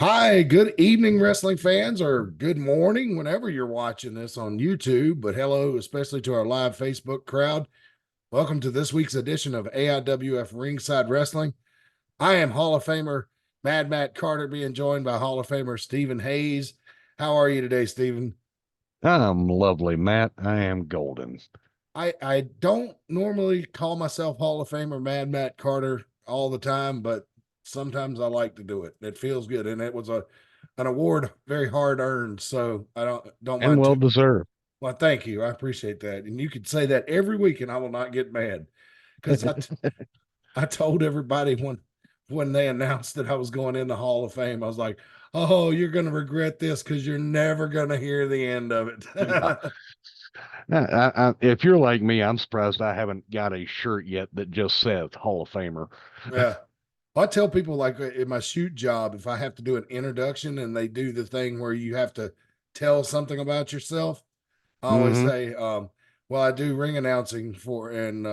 Hi, good evening, wrestling fans, or good morning, whenever you're watching this on YouTube. But hello, especially to our live Facebook crowd. Welcome to this week's edition of AIWF Ringside Wrestling. I am Hall of Famer Mad Matt Carter, being joined by Hall of Famer Stephen Hayes. How are you today, Stephen? I'm lovely, Matt. I am golden. I don't normally call myself Hall of Famer Mad Matt Carter all the time, but sometimes I like to do it. It feels good, and it was an award very hard earned, so I don't And mind well too. deserved. Well, thank you. I appreciate that, and you could say that every week, and I will not get mad because I told everybody when they announced that I was going in the Hall of Fame, I was like, "Oh, you're going to regret this because you're never going to hear the end of Yeah. it." If you're like me, I'm surprised I haven't got a shirt yet that just says Hall of Famer. Yeah. I tell people, like, in my shoot job, if I have to do an introduction and they do the thing where you have to tell something about yourself, I always Hmm. say, well, I do ring announcing for and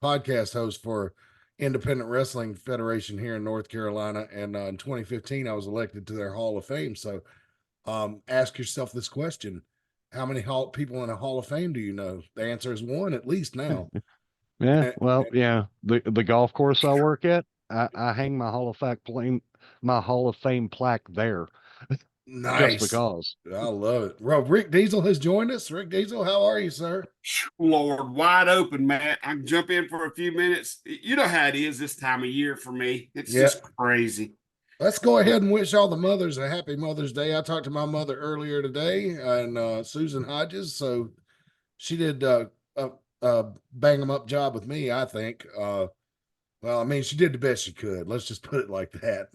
podcast host for Independent Wrestling Federation here in North Carolina. And in 2015, I was elected to their Hall of Fame. So ask yourself this question: how many people in a Hall of Fame do you know? The answer is one, at least now. Yeah, And, well, yeah. The golf course I work at, I hang my Hall of Fame plaque there just nice. because. I love it. Well, Rick Diesel has joined us. Rick Diesel, how are you, sir? Lord, wide open, Matt. I can jump in for a few minutes. You know how it is this time of year for me. It's Yeah. just crazy. Let's go ahead and wish all the mothers a happy Mother's Day. I talked to my mother earlier today, and Susan Hodges, so she did bang them up job with me, I think. Well, I mean, she did the best she could. Let's just put it like that.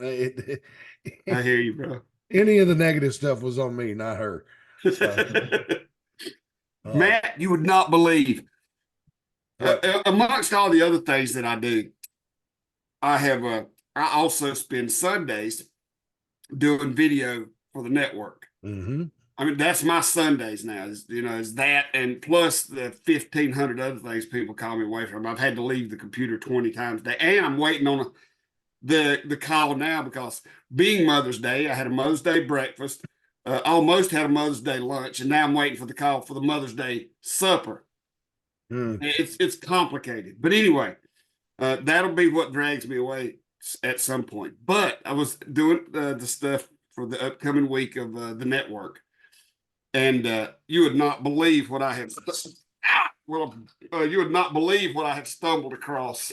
I hear you, bro. Any of the negative stuff was on me, not her. So, uh, Matt, you would not believe. what? Amongst all the other things that I do, I have I also spend Sundays doing video for the network. Mm-hmm. I mean, that's my Sundays now. Is that and plus the 1,500 other things people call me away from. I've had to leave the computer 20 times a day, and I'm waiting on the call now because being Mother's Day, I had a Mother's Day breakfast, almost had a Mother's Day lunch, and now I'm waiting for the call for the Mother's Day supper. Mm. It's complicated, but anyway, that'll be what drags me away at some point. But I was doing the stuff for the upcoming week of the network, and you would not believe what I have. You would not believe what I have stumbled across.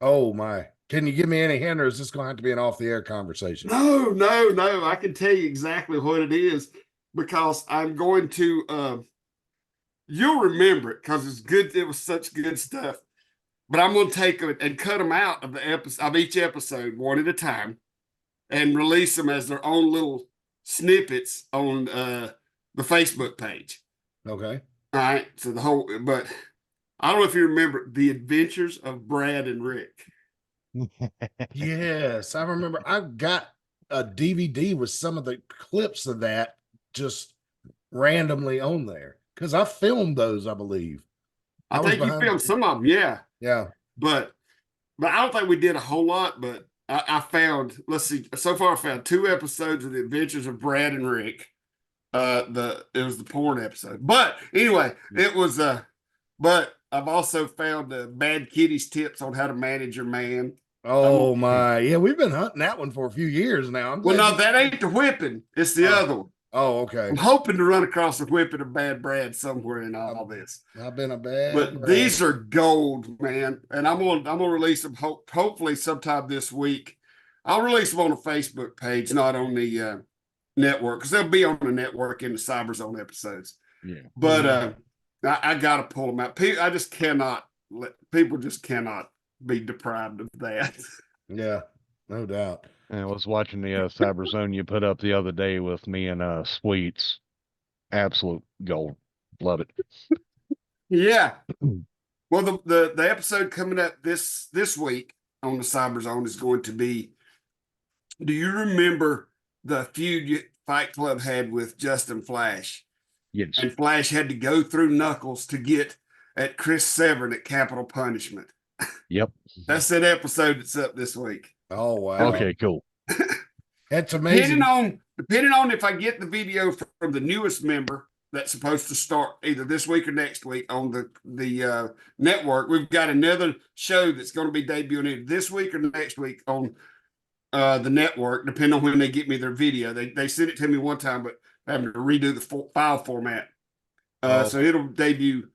Oh, my. Can you give me any hint, or is this going to have to be an off the air conversation? No, no, no. I can tell you exactly what it is because I'm going to. You'll remember it because it's good. It was such good stuff. But I'm going to take it and cut them out of the episode of each episode one at a time, and release them as their own little snippets on the Facebook page. Okay. All right. So the whole, but I don't know if you remember the Adventures of Brad and Rick. Yes, I remember. I got a DVD with some of the clips of that just randomly on there because I filmed those, I believe. I I was think you behind. filmed some of them, yeah, Yeah. but I don't think we did a whole lot. But I found, let's see, so far I found 2 episodes of the Adventures of Brad and Rick. It was the porn episode, but anyway, it was but I've also found Bad Kitty's tips on how to manage your man. Oh my. Yeah, we've been hunting that one for a few years now. I'm Well, glad no, you. that ain't the whipping. It's the Oh, other one. oh, okay. I'm hoping to run across the whipping of Bad Brad somewhere in I've, all this. I've been a bad But Brad. these are gold, man. And I'm gonna release them hopefully sometime this week. I'll release them on the Facebook page, not on the network, because they'll be on the network in the Cyber Zone episodes. Yeah. But I got to pull them out. I just cannot let people just cannot be deprived of that. Yeah, no doubt. And I was watching the Cyber Zone you put up the other day with me and Sweets. Absolute gold. Love it. Yeah. Well, the episode coming up this week on the Cyber Zone is going to be. Do you remember the feud Fight Club had with Justin Flash? Yes. And Flash had to go through Knuckles to get at Chris Severn at Capital Yep. That's that episode that's up this week. Oh wow. Okay, cool. It's amazing. Depending on if I get the video from the newest member that's supposed to start either this week or next week on the network. We've got another show that's going to be debuting either this week or next week on the network, depending on when they get me their video. They sent it to me one time, but having to redo the file format. So it'll debut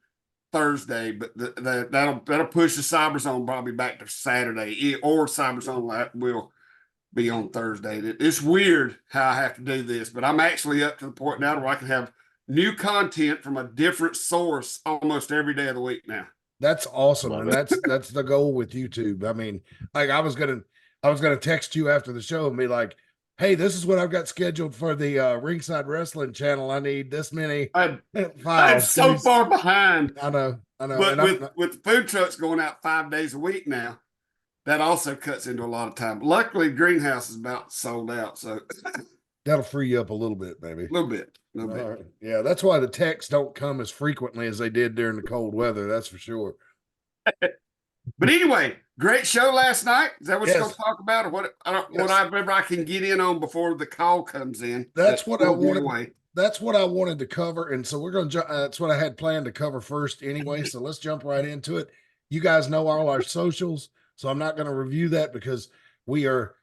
Thursday, but that'll push the Cyber Zone probably back to Saturday, or Cyber Zone will be on Thursday. It's weird how I have to do this, but I'm actually up to the point now where I can have new content from a different source almost every day of the week now. That's awesome. Love And that's the goal with YouTube. I mean, like I was gonna text you after the show and be like, hey, this is what I've got scheduled for the Ringside Wrestling channel. I need this many I'm files. so far behind. I know. But with the food trucks going out 5 days a week now, that also cuts into a lot of time. Luckily, greenhouse is about sold out, so that'll free you up a little bit, maybe. A little bit. Right. Yeah, that's why the texts don't come as frequently as they did during the cold weather. That's for sure. But anyway, great show last night. Is that what Yes. you're going to talk about, or what? Whatever I can get in on before the call comes in. That's what I wanted. That's what I wanted to cover, and so we're going to. That's what I had planned to cover first, anyway. So let's jump right into it. You guys know all our socials, so I'm not going to review that because we're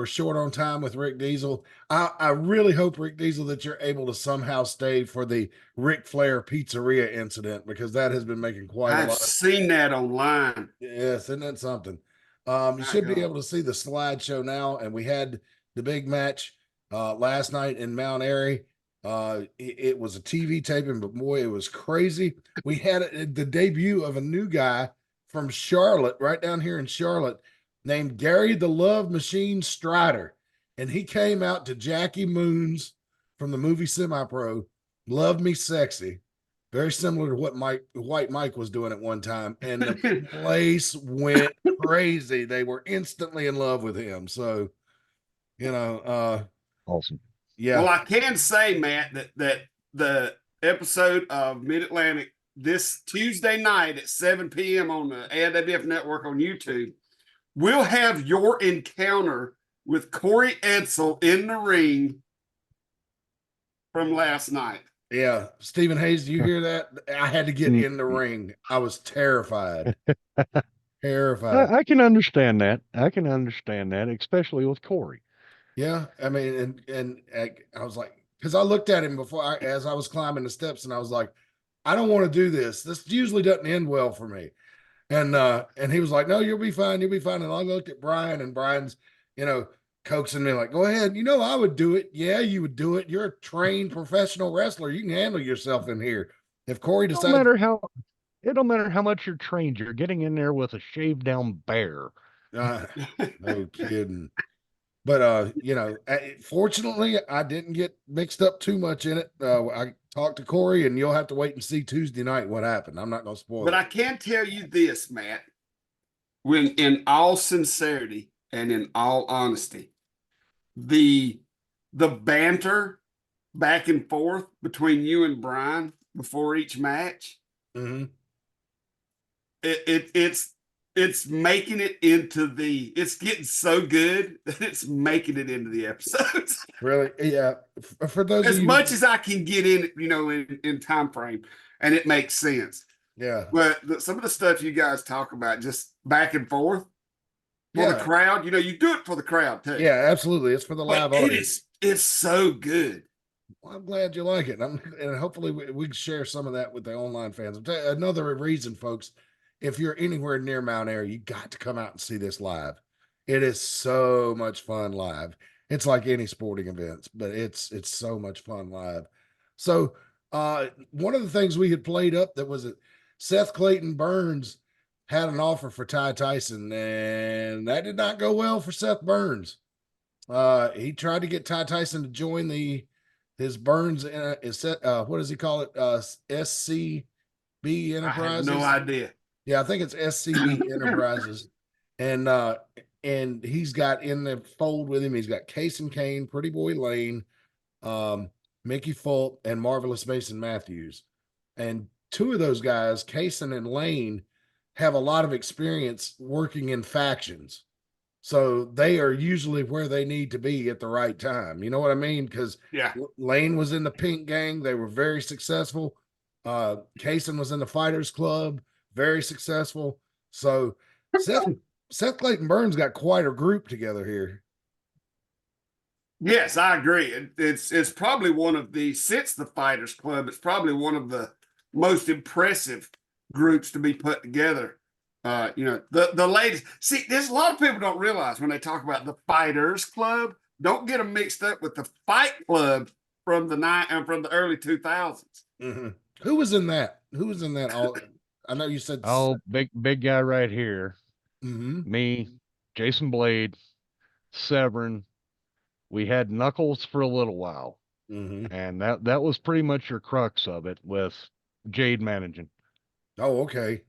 short on time with Rick Diesel. I really hope, Rick Diesel, that you're able to somehow stay for the Ric Flair pizzeria incident, because that has been making quite a lot. I've seen that online. Yes, isn't that something? You should be able to see the slideshow now, and we had the big match last night in Mount Airy. It was a TV taping, but boy, it was crazy. We had the debut of a new guy from Charlotte, right down here in Charlotte, named Gary the Love Machine Strider. And he came out to Jackie Moon's from the movie Semi-Pro, Love Me Sexy. Very similar to what White Mike was doing at one time. And the place went crazy. They were instantly in love with him. So, awesome. Yeah. Well, I can say, Matt, that the episode of Mid Atlantic this Tuesday night at 7 p.m. on the AIWF Network on YouTube, we'll have your encounter with Corey Edsel in the ring from last night. Yeah. Stephen Hayes, do you hear that? I had to get in the ring. I was terrified. Terrified. I can understand that. Especially with Corey. Yeah. I mean, and I was like, because I looked at him as I was climbing the steps, and I was like, I don't want to do this. This usually doesn't end well for me. And he was like, no, you'll be fine. You'll be fine. And I looked at Brian, and Brian's, coaxing me like, go ahead. I would do it. Yeah, you would do it. You're a trained professional wrestler. You can handle yourself in here. If Corey decides, it don't matter how much you're trained, you're getting in there with a shaved down bear. No kidding. But fortunately, I didn't get mixed up too much in it. I talked to Corey, and you'll have to wait and see Tuesday night what happened. I'm not going to spoil it. But I can tell you this, Matt, when in all sincerity and in all honesty, the banter back and forth between you and Brian before each match, it's making it into it's getting so good that it's making it into the episodes. Really? Yeah. For those as much as I can get in, in time frame, and it makes sense. Yeah. But some of the stuff you guys talk about, just back and forth for the crowd, you do it for the crowd too. Yeah, absolutely. It's for the live audience. It's so good. Well, I'm glad you like it. And hopefully we can share some of that with the online fans. I'll tell you another reason, folks. If you're anywhere near Mount Airy, you got to come out and see this live. It is so much fun live. It's like any sporting events, but it's so much fun live. So one of the things we had played up that was Seth Clayton Burns had an offer for Ty Tyson, and that did not go well for Seth Burns. He tried to get Ty Tyson to join his Burns what does he call it? SCB Enterprises. I have no idea. Yeah, I think it's SCB Enterprises. And he's got in the fold with him, he's got Casey Kane, Pretty Boy Lane, Mickey Fulp, and Marvelous Mason Matthews. And two of those guys, Casey and Lane, have a lot of experience working in factions. So they are usually where they need to be at the right time. You know what I mean? Because Yeah. Lane was in the Pink Gang. They were very successful. Kaysen was in the Fighters Club, very successful. So Seth Clayton Burns got quite a group together here. Yes, I agree. It's probably one of the since the Fighters Club. It's probably one of the most impressive groups to be put together. The ladies. See, there's a lot of people don't realize when they talk about the Fighters Club. Don't get them mixed up with the Fight Club from the early 2000s. Mm-hmm. Who was in that? Who was in that? All I know you said. Oh, big guy right here. Mm-hmm. Me, Jason Blade, Severn. We had Knuckles for a little while, Mm-hmm. and that was pretty much your crux of it with Jade managing. Oh, okay.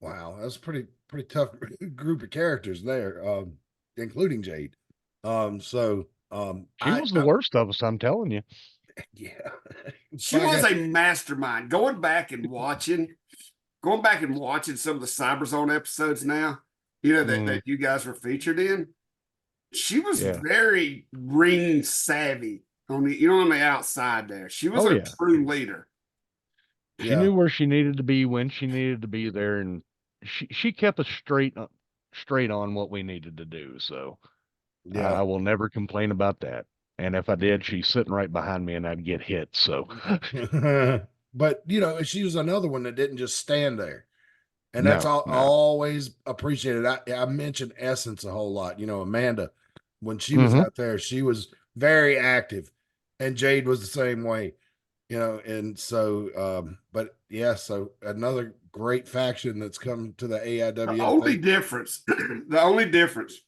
Wow, that's pretty tough group of characters there, including Jade. She was the worst of us, I'm telling you. Yeah, She was a mastermind. Going back and watching some of the Cyberzone episodes now, that you guys were featured in. She was very ring savvy on the outside there. She was a true leader. She knew where she needed to be when she needed to be there, and she kept us straight on what we needed to do. So I will never complain about that. And if I did, she's sitting right behind me and I'd get hit. So but she was another one that didn't just stand there. And that's No. always appreciated. I mentioned Essence a whole lot. Amanda, when she was out there, she was very active, and Jade was the same way. And so, but yeah, so another great faction that's come to the AIWF. The only difference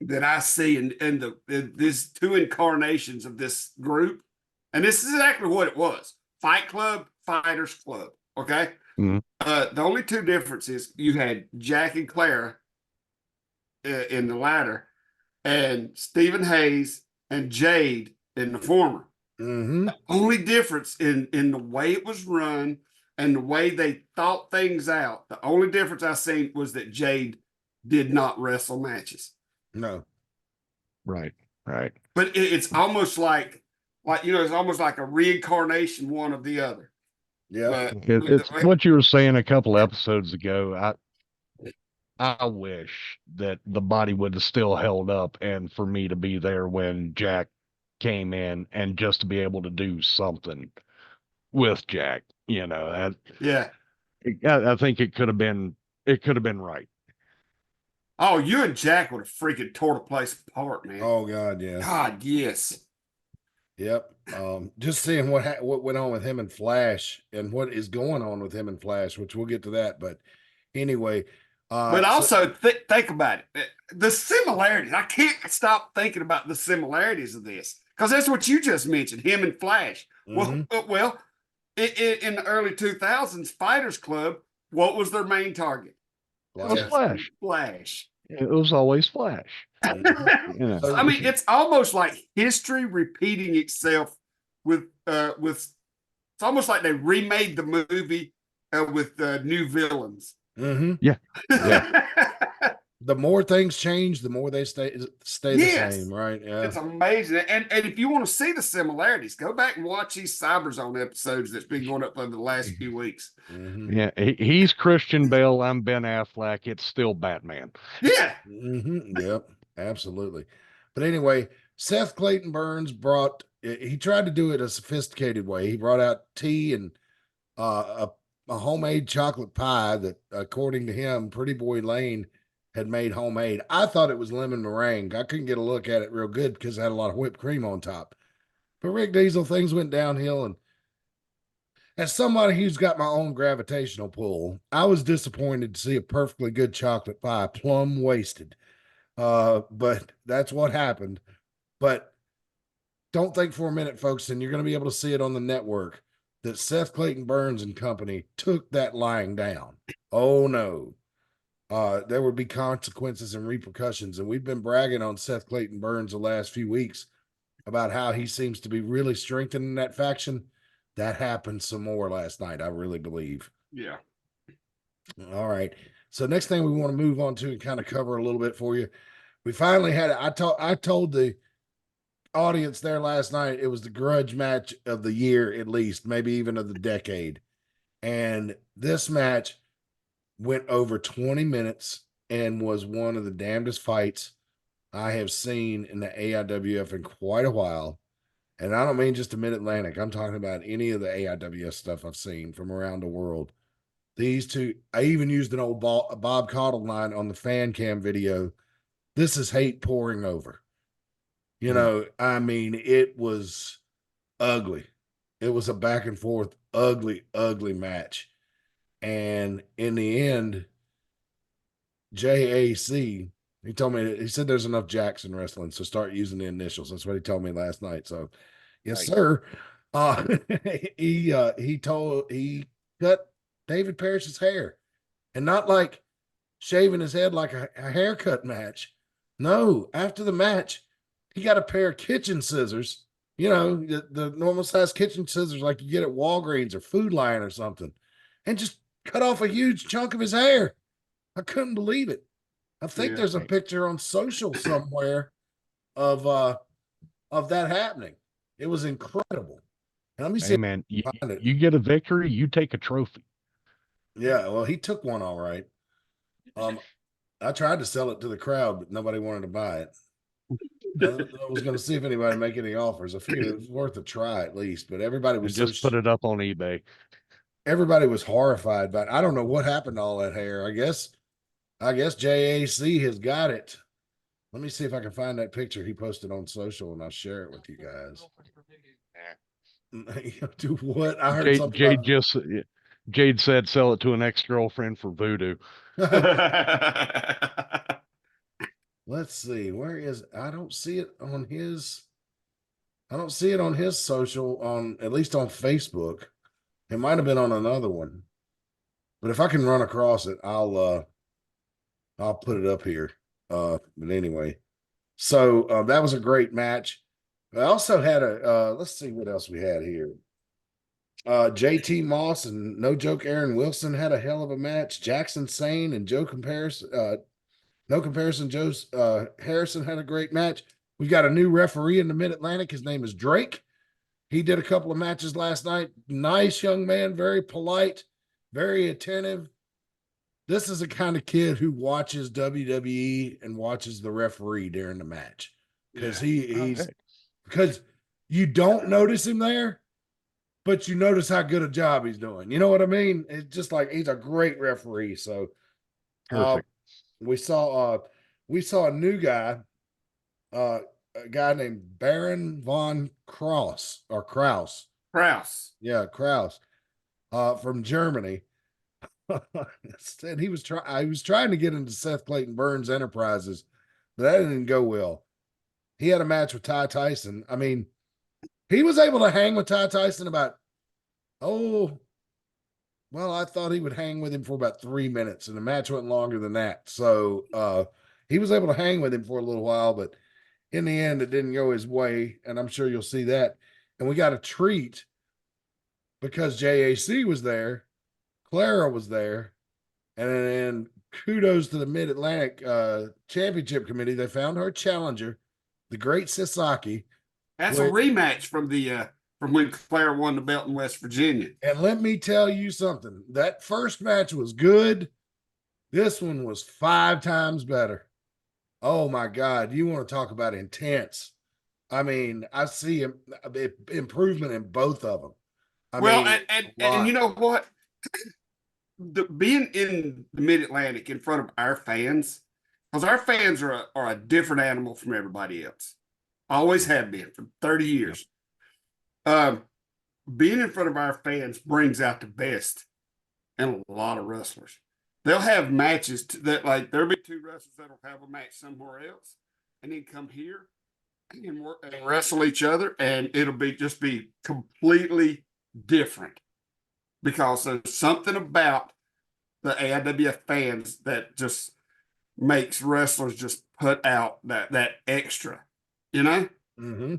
that I see in these two incarnations of this group, and this is exactly what it was: Fight Club, Fighters Club. Okay. The only two differences, you had Jack and Clara in the latter, and Stephen Hayes and Jade in the former. The only difference in the way it was run and the way they thought things out, the only difference I seen was that Jade did not wrestle matches. No. Right. But it's almost like it's almost like a reincarnation one of the other. Yeah. It's what you were saying a couple episodes ago. I wish that the body would have still held up and for me to be there when Jack came in and just to be able to do something with Jack, I think it could have been right. Oh, you and Jack would have freaking tore the place apart, man. Oh God, yeah. God, yes. Yep. Just seeing what went on with him and Flash and what is going on with him and Flash, which we'll get to that. But anyway, but also think about it. The similarities. I can't stop thinking about the similarities of this because that's what you just mentioned, him and Flash. Well, in the early 2000s, Fighters Club, what was their main target? It was Flash. Flash. It was always Flash. I mean, it's almost like history repeating itself with it's almost like they remade the movie with new villains. Yeah. The more things change, the more they stay the same, right? Yeah. It's amazing. And if you want to see the similarities, go back and watch these Cyberzone episodes that's been going up over the last few weeks. Yeah, he's Christian Bale. I'm Ben Affleck. It's still Batman. Yeah. Yep, absolutely. But anyway, Seth Clayton Burns he tried to do it a sophisticated way. He brought out tea and a homemade chocolate pie that, according to him, Pretty Boy Lane had made homemade. I thought it was lemon meringue. I couldn't get a look at it real good because it had a lot of whipped cream on top. But Rick Diesel, things went downhill, and as somebody who's got my own gravitational pull, I was disappointed to see a perfectly good chocolate pie plumb wasted. But that's what happened. But don't think for a minute, folks, and you're going to be able to see it on the network, that Seth Clayton Burns and company took that lying down. Oh, no. There would be consequences and repercussions. And we've been bragging on Seth Clayton Burns the last few weeks about how he seems to be really strengthening that faction. That happened some more last night, I really believe. Yeah. All right. So next thing we want to move on to and kind of cover a little bit for you. We finally had it. I told the audience there last night it was the grudge match of the year, at least, maybe even of the decade. And this match went over 20 minutes and was one of the damnedest fights I have seen in the AIWF in quite a while. And I don't mean just the Mid Atlantic. I'm talking about any of the AIWF stuff I've seen from around the world. These two, I even used an old Bob Caudle line on the fan cam video. This is hate pouring over. You know, I mean, it was ugly. It was a back and forth, ugly, ugly match. And in the end, JAC, he told me, he said there's enough Jacks in wrestling, so start using the initials. That's what he told me last night. So, yes, sir. He cut David Parrish's hair, and not like shaving his head like a haircut match. No, after the match, he got a pair of kitchen scissors, you know, the normal size kitchen scissors like you get at Walgreens or Food Lion or something, and just cut off a huge chunk of his hair. I couldn't believe it. I think there's a picture on social somewhere of that happening. It was incredible. And let me see. Hey man, you get a victory, you take a trophy. Yeah, well, he took one all right. I tried to sell it to the crowd, but nobody wanted to buy it. I was going to see if anybody make any offers. I figured it was worth a try at least, but everybody was just put it up on eBay. Everybody was horrified, but I don't know what happened to all that hair. I guess JAC has got it. Let me see if I can find that picture he posted on social, and I'll share it with you guys. Do what? I heard something. Jade said sell it to an ex-girlfriend for voodoo. Let's see. Where is I don't see it on his social, on at least on Facebook. It might have been on another one. But if I can run across it, I'll put it up here. But anyway. So that was a great match. I also had let's see what else we had here. JT Moss and No Joke Aaron Wilson had a hell of a match. Jackson Sane and Joe Comparison, No Comparison Joe Harrison had a great match. We've got a new referee in the Mid Atlantic. His name is Drake. He did a couple of matches last night. Nice young man, very polite, very attentive. This is the kind of kid who watches WWE and watches the referee during the match, because because you don't notice him there, but you notice how good a job he's doing. You know what I mean? It's just like he's a great referee. So perfect. We saw a new guy, a guy named Baron von Kraus. Yeah, Kraus, from Germany. Said he was trying to get into Seth Clayton Burns Enterprises, but that didn't go well. He had a match with Ty Tyson. I mean, he was able to hang with Ty Tyson I thought he would hang with him for about 3 minutes, and the match went longer than that. So he was able to hang with him for a little while, but in the end, it didn't go his way, and I'm sure you'll see that. And we got a treat because JAC was there. Clara was there, and kudos to the Mid Atlantic Championship Committee. They found her challenger, the great Sasaki. That's a rematch from when Claire won the belt in West Virginia. And let me tell you something. That first match was good. This one was 5 times better. Oh my God! You want to talk about intense? I mean, I see improvement in both of them. And you know what? Being in the Mid Atlantic in front of our fans, because our fans are a different animal from everybody else. Always have been for 30 years. Being in front of our fans brings out the best in a lot of wrestlers. They'll have matches there'll be 2 wrestlers that'll have a match somewhere else, and then come here and wrestle each other, and it'll be completely different. Because there's something about the AIWF fans that just makes wrestlers just put out that extra, you know? Mm-hmm.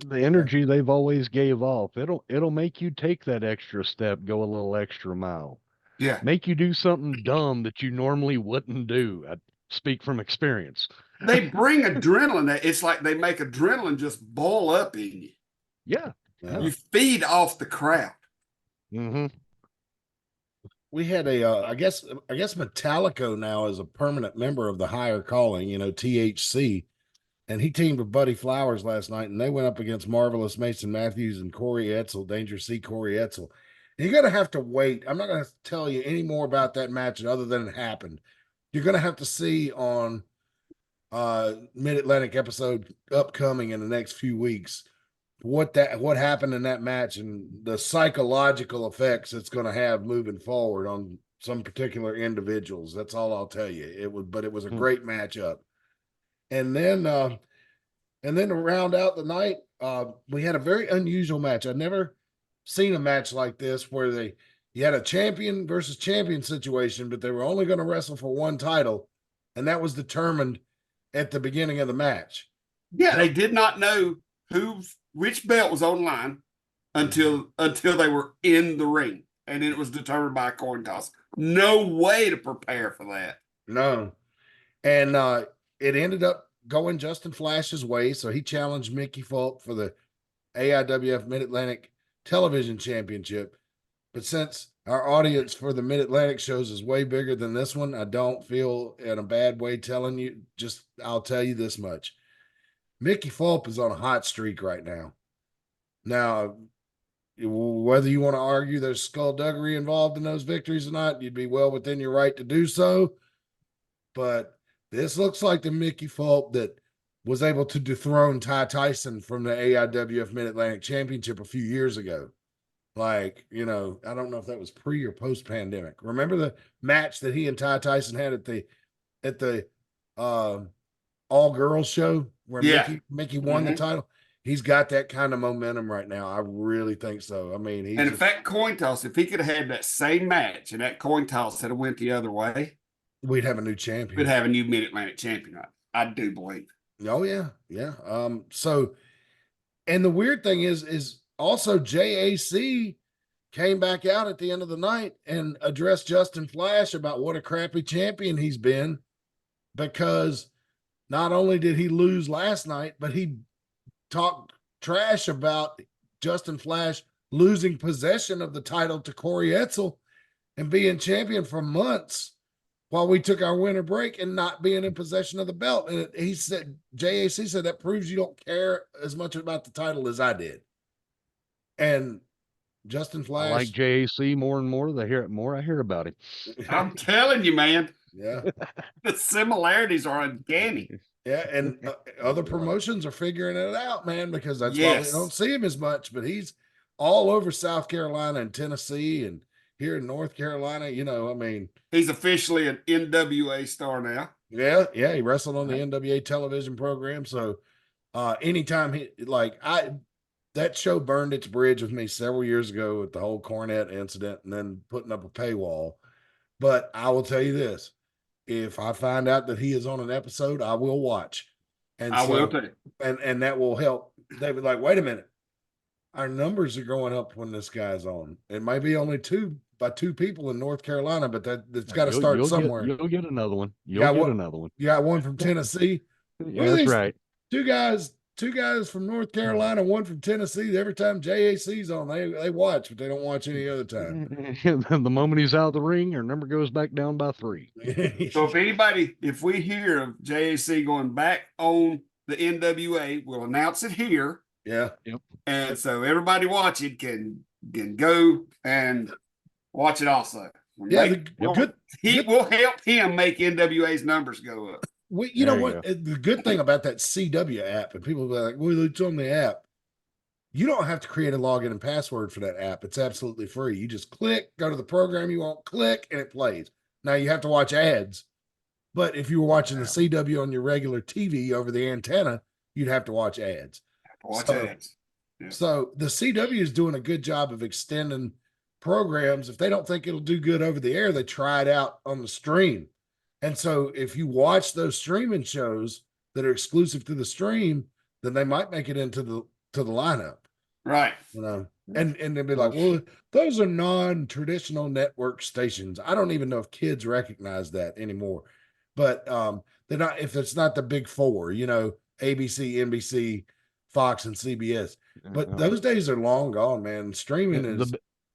The energy they've always gave off, it'll make you take that extra step, go a little extra mile. Yeah. make you do something dumb that you normally wouldn't do. I speak from experience. They bring adrenaline. It's like they make adrenaline just boil up in you. Yeah. You feed off the crowd. Mm-hmm. We had I guess Metallico now is a permanent member of the higher calling, THC. And he teamed with Buddy Flowers last night, and they went up against Marvelous Mason Matthews and Corey Etzel, Danger C. Corey Etzel. And you're going to have to wait. I'm not going to tell you any more about that match other than it happened. You're going to have to see on Mid Atlantic episode upcoming in the next few weeks what happened in that match and the psychological effects it's going to have moving forward on some particular individuals. That's all I'll tell you. It was a great matchup. And then to round out the night, we had a very unusual match. I've never seen a match like this where you had a champion versus champion situation, but they were only going to wrestle for one title, and that was determined at the beginning of the match. Yeah, they did not know which belt was on line until they were in the ring, and it was determined by a coin toss. No way to prepare for that. No, and it ended up going Justin Flash's way, so he challenged Mickey Fulk for the AIWF Mid Atlantic Television Championship. But since our audience for the Mid Atlantic shows is way bigger than this one, I don't feel in a bad way telling you. I'll tell you this much: Mickey Fulk is on a hot streak right now. Now, whether you want to argue there's skullduggery involved in those victories or not, you'd be well within your right to do so. But this looks like the Mickey Fulk that was able to dethrone Ty Tyson from the AIWF Mid Atlantic Championship a few years ago. Like, I don't know if that was pre or post pandemic. Remember the match that he and Ty Tyson had at the all girls show where Mickey won the title? He's got that kind of momentum right now. I really think so. I mean, and in fact, coin toss, if he could have had that same match and that coin toss had went the other way, we'd have a new champion. We'd have a new Mid Atlantic champion. I do believe. Oh yeah, yeah. So, and the weird thing is also JAC came back out at the end of the night and addressed Justin Flash about what a crappy champion he's been, because not only did he lose last night, but he talked trash about Justin Flash losing possession of the title to Corey Etzel and being champion for months while we took our winter break and not being in possession of the belt. And he said, JAC said, that proves you don't care as much about the title as I did. And Justin Flash. I like JAC more and more. I hear about him. I'm telling you, man. Yeah. The similarities are uncanny. Yeah. And other promotions are figuring it out, man, because that's why we don't see him as much, but he's all over South Carolina and Tennessee and here in North Carolina. I mean, he's officially an NWA star now. Yeah. He wrestled on the NWA television program. So anytime that show burned its bridge with me several years ago with the whole Cornette incident and then putting up a paywall. But I will tell you this: if I find out that he is on an episode, I will watch. And I will too. And that will help. They be like, wait a minute, our numbers are going up when this guy's on. It might be only two people in North Carolina, but that's got to start somewhere. You'll get another one. You'll get another one. You got one from Tennessee. Yeah, that's right. Two guys from North Carolina, one from Tennessee. Every time JAC's on, they watch, but they don't watch any other time. The moment he's out of the ring, our number goes back down by 3. So if we hear of JAC going back on the NWA, we'll announce it here. Yeah. Yep. And so everybody watching can go and watch it also. Yeah. We'll help him make NWA's numbers go up. You know what? The good thing about that CW app, and people will be like, well, it's on the app. You don't have to create a login and password for that app. It's absolutely free. You just click, go to the program you want, click, and it plays. Now you have to watch ads. But if you were watching the CW on your regular TV over the antenna, you'd have to watch ads. Ads. Yeah. So the CW is doing a good job of extending programs. If they don't think it'll do good over the air, they try it out on the stream. And so if you watch those streaming shows that are exclusive to the stream, then they might make it into the lineup. Right. And they'd be Well, like, well, those are non-traditional network stations. I don't even know if kids recognize that anymore. But they're not, if it's not the big four, ABC, NBC, Fox, and CBS. But those days are long gone, man. Streaming is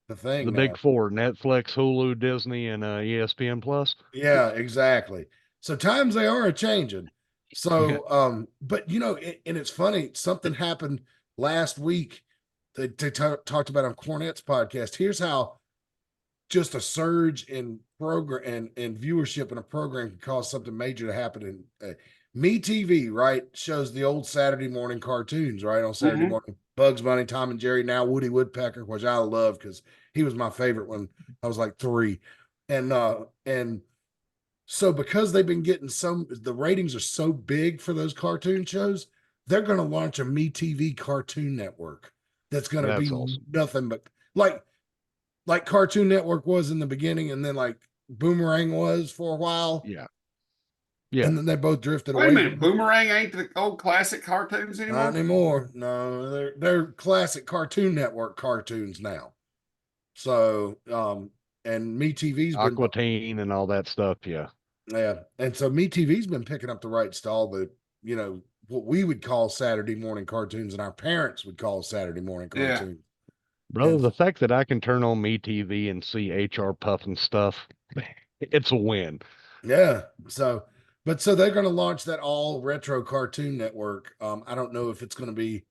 the thing the now. big four: Netflix, Hulu, Disney, and ESPN Plus. Yeah, exactly. So times they are a changing. So, but and it's funny, something happened last week that they talked about on Cornette's podcast. Here's how just a surge in program and viewership in a program can cause something major to happen. In Me TV, right, shows the old Saturday morning cartoons, right, on Saturday morning. Bugs Bunny, Tom and Jerry, now Woody Woodpecker, which I love because he was my favorite when I was like 3. And so because they've been getting the ratings are so big for those cartoon shows, they're going to launch a Me TV cartoon network that's going to be awesome. nothing but like Cartoon Network was in the beginning, and then like Boomerang was for a while. Yeah. And then they both drifted away. Wait a minute, Boomerang ain't the old classic cartoons anymore? Not anymore. No, they're classic Cartoon Network cartoons now. So, and Me TV's been Aqua Teen and all that stuff. Yeah. Yeah. And so Me TV's been picking up the rights to all the, what we would call Saturday morning cartoons and our parents would call Saturday morning cartoons. Brother, the fact that I can turn on Me TV and see HR puffing stuff, it's a win. Yeah. So they're going to launch that all retro cartoon network. I don't know if it's going to be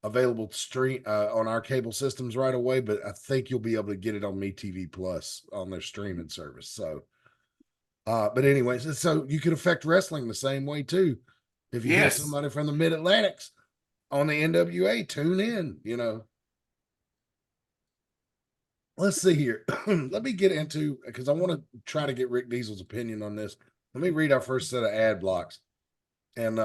available to stream on our cable systems right away, but I think you'll be able to get it on Me TV Plus on their streaming service. So, but anyways, so you could affect wrestling the same way too. If you hear somebody from the Mid Atlantics on the NWA, tune in, Let's see here. Let me get into, because I want to try to get Rick Diesel's opinion on this. Let me read our first set of ad blocks. And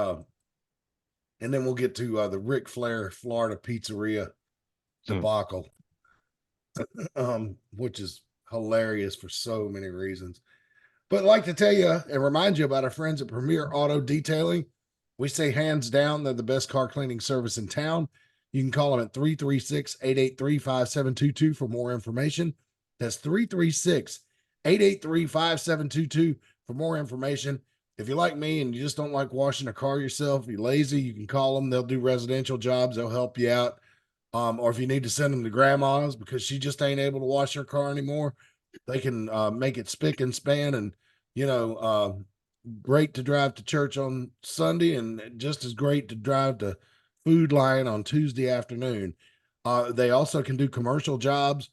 then we'll get to the Ric Flair Florida pizzeria debacle. Which is hilarious for so many reasons. But I'd like to tell you and remind you about our friends at Premier Auto Detailing. We say hands down, they're the best car cleaning service in town. You can call them at 336-883-5722 for more information. That's 336-883-5722 for more information. If you're like me and you just don't like washing a car yourself, you're lazy, you can call them. They'll do residential jobs. They'll help you out. Or if you need to send them to grandma's because she just ain't able to wash her car anymore, they can make it spick and span and, great to drive to church on Sunday and just as great to drive to Food Lion on Tuesday afternoon. They also can do commercial jobs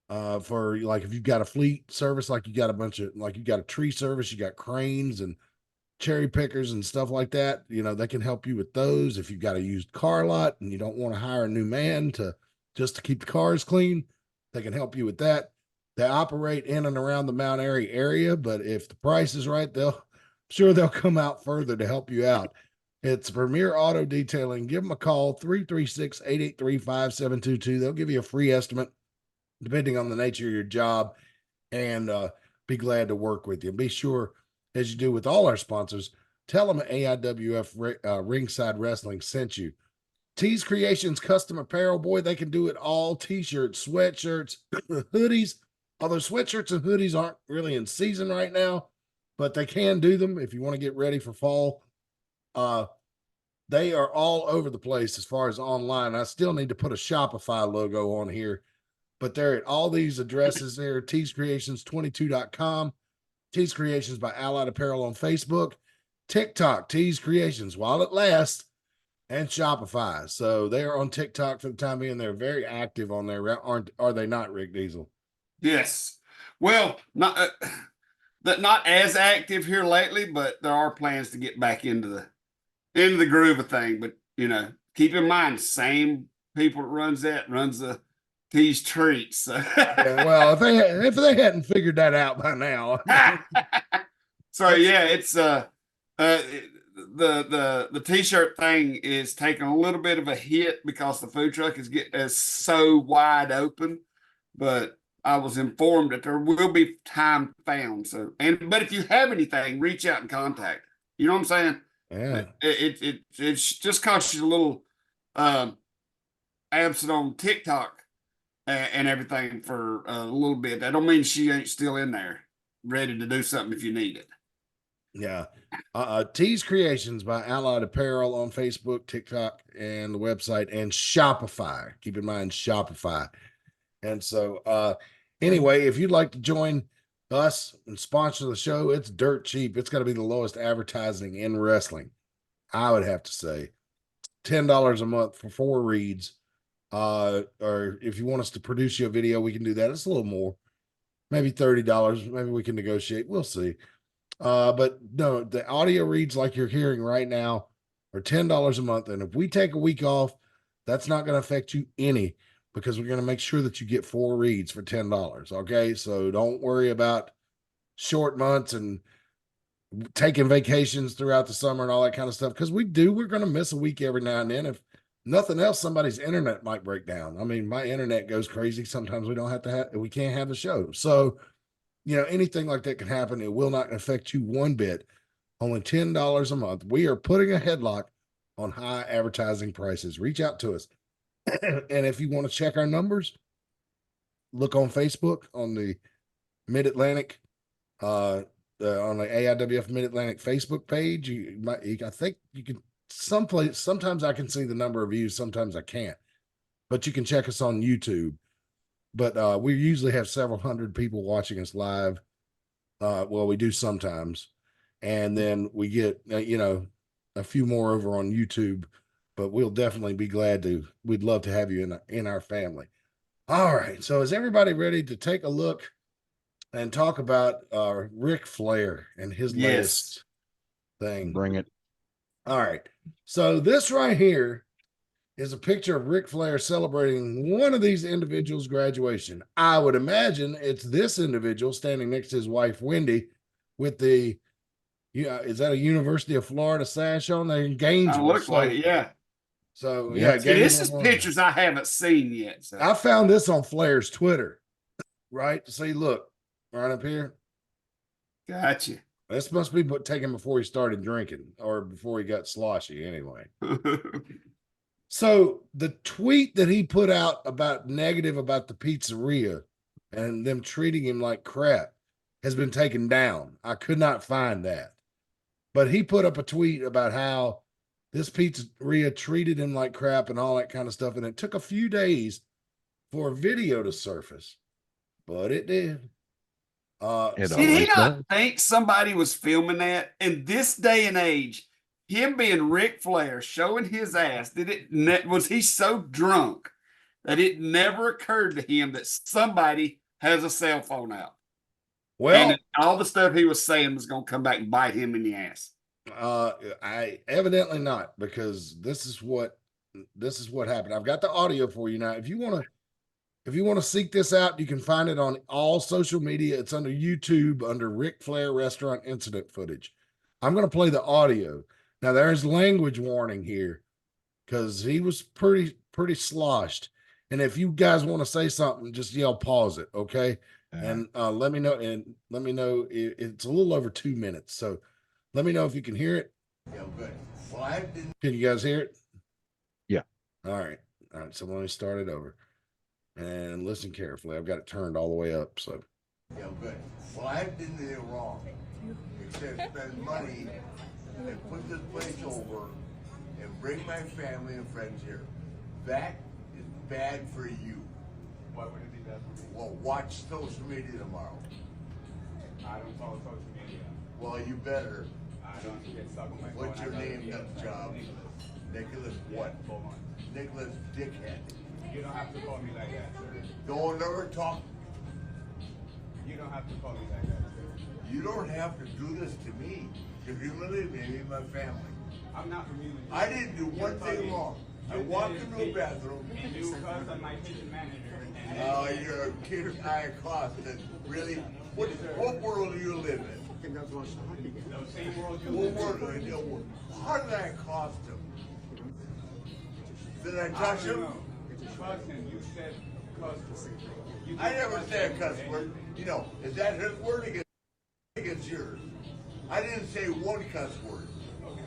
for like if you've got a fleet service, like you got a tree service, you got cranes and cherry pickers and stuff like that. They can help you with those. If you've got a used car lot and you don't want to hire a new man to keep the cars clean, they can help you with that. They operate in and around the Mount Airy area, but if the price is right, they'll come out further to help you out. It's Premier Auto Detailing. Give them a call, 336-883-5722. They'll give you a free estimate depending on the nature of your job and be glad to work with you. Be sure, as you do with all our sponsors, tell them AIWF Ringside Wrestling sent you. Tees Creations custom apparel, boy, they can do it all. T-shirts, sweatshirts, hoodies. Although sweatshirts and hoodies aren't really in season right now, but they can do them if you want to get ready for fall. They are all over the place as far as online. I still need to put a Shopify logo on here, but they're at all these addresses there. teescreations22.com, Tees Creations by Allied Apparel on Facebook, TikTok, Tees Creations while it lasts, and Shopify. So they are on TikTok for the time being. They're very active on there. Are they not, Rick Diesel? Yes. Well, not as active here lately, but there are plans to get back into the groove of thing. But keep in mind, same people that runs the Tees Treats. So. Yeah, well, if they hadn't figured that out by now. So yeah, it's the T-shirt thing is taking a little bit of a hit because the food truck is so wide open, but I was informed that there will be time found. So, but if you have anything, reach out and contact. You know what I'm saying? Yeah. It's just costs you a little absent on TikTok. and everything for a little bit. That don't mean she ain't still in there, ready to do something if you need it. Yeah. Tees Creations by Allied Apparel on Facebook, TikTok, and the website, and Shopify. Keep in mind Shopify. And so anyway, if you'd like to join us and sponsor the show, it's dirt cheap. It's got to be the lowest advertising in wrestling, I would have to say. $10 a month for 4 reads. Or if you want us to produce you a video, we can do that. It's a little more, maybe $30. Maybe we can negotiate. We'll see. But no, the audio reads like you're hearing right now are $10 a month. And if we take a week off, that's not going to affect you any, because we're going to make sure that you get 4 reads for $10. Okay. So don't worry about short months and taking vacations throughout the summer and all that kind of stuff. Cause we're going to miss a week every now and then. If nothing else, somebody's internet might break down. I mean, my internet goes crazy. Sometimes we can't have the show. So, anything like that can happen. It will not affect you one bit. Only $10 a month. We are putting a headlock on high advertising prices. Reach out to us. And if you want to check our numbers, look on Facebook on the Mid Atlantic, on the AIWF Mid Atlantic Facebook page. I think you can sometimes I can see the number of views, sometimes I can't. But you can check us on YouTube. But we usually have several hundred people watching us live. Well, we do sometimes. And then we get, a few more over on YouTube. But we'll definitely be we'd love to have you in our family. All right. So is everybody ready to take a look and talk about Ric Flair and his latest thing? Bring it. All right. So this right here is a picture of Ric Flair celebrating one of these individuals' graduation. I would imagine it's this individual standing next to his wife, Wendy, with the, is that a University of Florida sash on there in Gainesville? Looks like it, yeah. So, yeah. This is pictures I haven't seen yet. So. I found this on Flair's Twitter, right? See, look, right up here. Gotcha. This must be taken before he started drinking or before he got sloshy anyway. So the tweet that he put out about negative about the pizzeria and them treating him like crap has been taken down. I could not find that. But he put up a tweet about how this pizzeria treated him like crap and all that kind of stuff. And it took a few days for a video to surface, but it did. Did he not think somebody was filming that? In this day and age, him being Ric Flair, showing his ass, was he so drunk that it never occurred to him that somebody has a cell phone out? Well, and all the stuff he was saying was going to come back and bite him in the ass. I evidently not, because this is what happened. I've got the audio for you now. If you want to seek this out, you can find it on all social media. It's under YouTube under Ric Flair Restaurant Incident Footage. I'm going to play the audio. Now there's language warning here because he was pretty sloshed. And if you guys want to say something, just yell pause it, okay? And let me know. And let me know. It's a little over 2 minutes, so let me know if you can hear it. Yeah, good. Can you guys hear it? Yeah. All right. So let me start it over and listen carefully. I've got it turned all the way up. So. Yeah, good. Well, I didn't do anything wrong except spend money and put this place over and bring my family and friends here. That is bad for you. Why would it be bad for me? Well, watch social media tomorrow. I don't follow social media. Well, you better. I don't get stuck on my phone. What's your name, nut job? Nicholas what? Hold on. Nicholas Dickhead. You don't have to call me like that, sir. Don't ever talk. You don't have to call me like that, sir. You don't have to do this to me. You're humiliating me and my family. I'm not humiliating you. I didn't do one thing wrong. I walked into a bathroom. And you cussed on my kitchen manager. Oh, you're a kid high cost. Really? What world do you live in? The same world you What live world do you How did I cost him? Did I touch him? No. Cuss him. You said cuss word. I never said a cuss word. You know, is that his word against yours? I didn't say one cuss word. Okay.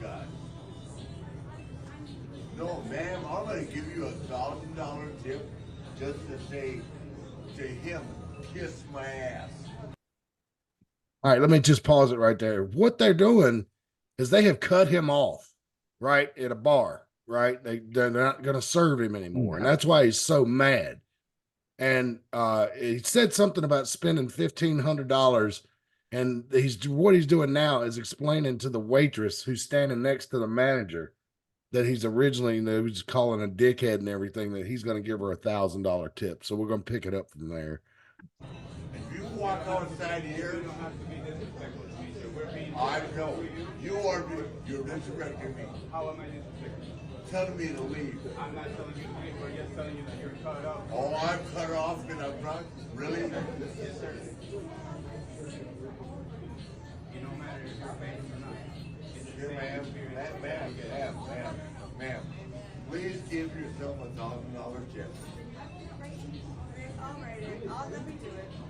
God. No, man. gonna give you $1,000 tip just to say to him, kiss my ass. All right, let me just pause it right there. What they're doing is they have cut him off, right, at a bar, right? They're not going to serve him anymore, and that's why he's so mad. And he said something about spending $1,500, and what he's doing now is explaining to the waitress who's standing next to the manager that he's originally, he was calling a dickhead and everything, that he's going to give her $1,000 tip. So we're going to pick it up from there. If you walk outside here, I know you're disrespecting me. How am I disrespecting? Telling me to leave. I'm not telling you to leave, we're just telling you that you're cut off. Oh, I'm cut off and I'm drunk? Really? Yes, sir. It don't matter if you're famous or not. It's the Here, same experience. ma'am, please give yourself $1,000 tip.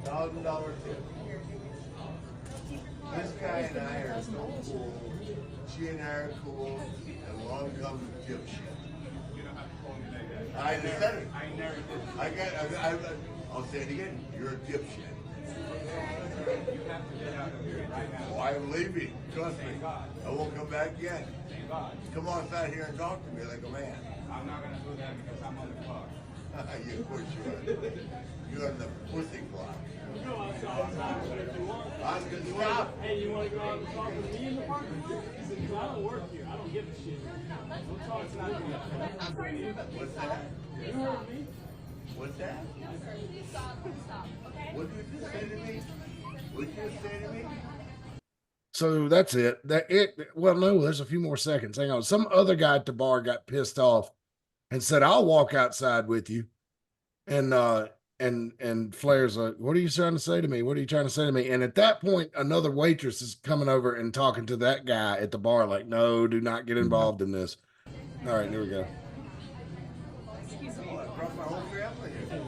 $1,000 tip. This guy and I are so cool. She and I are cool. And along comes the dipshit. You don't have to call me like that. I said it. I never did. I'll say it again. You're a dipshit. You have to get out of here right now. Oh, I'm leaving. Trust me. Thank God. I won't come back again. Thank God. Come on outside here and talk to me like a man. I'm not gonna do that because I'm on the clock. You push you are. You're on the pussy clock. I'm gonna stop. Hey, you want to go out and talk with me in the park? Because I don't work here. I don't give a shit. We'll talk tonight. What's that? You heard me. What's that? Please stop, okay? What did you just say to me? What did you just say to me? So that's it. Well, no, there's a few more seconds. Hang on. Some other guy at the bar got pissed off and said, "I'll walk outside with you." And Flair's like, "What are you trying to say to me? What are you trying to say to me?" And at that point, another waitress is coming over and talking to that guy at the bar, like, "No, do not get involved in this." All right, here we go. I brought my whole family here.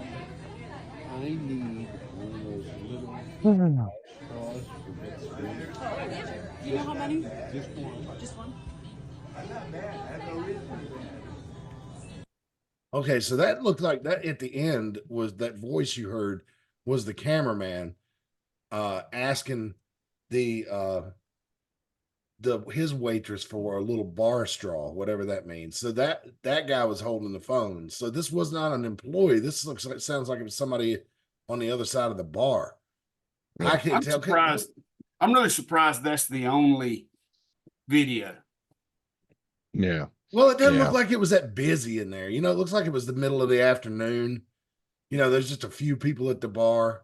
I need one of those little straws for that. Do you know how many? Just one. Just one? I'm not mad. I have no reason to be mad. Okay, so that looked like that at the end was that voice you heard was the cameraman asking his waitress for a little bar straw, whatever that means. So that guy was holding the phone. So this was not an employee. This sounds like it was somebody on the other side of the bar. I can't I'm tell. surprised. I'm really surprised that's the only video. Yeah. Well, it doesn't Yeah. look like it was that busy in there. It looks like it was the middle of the afternoon. There's just a few people at the bar.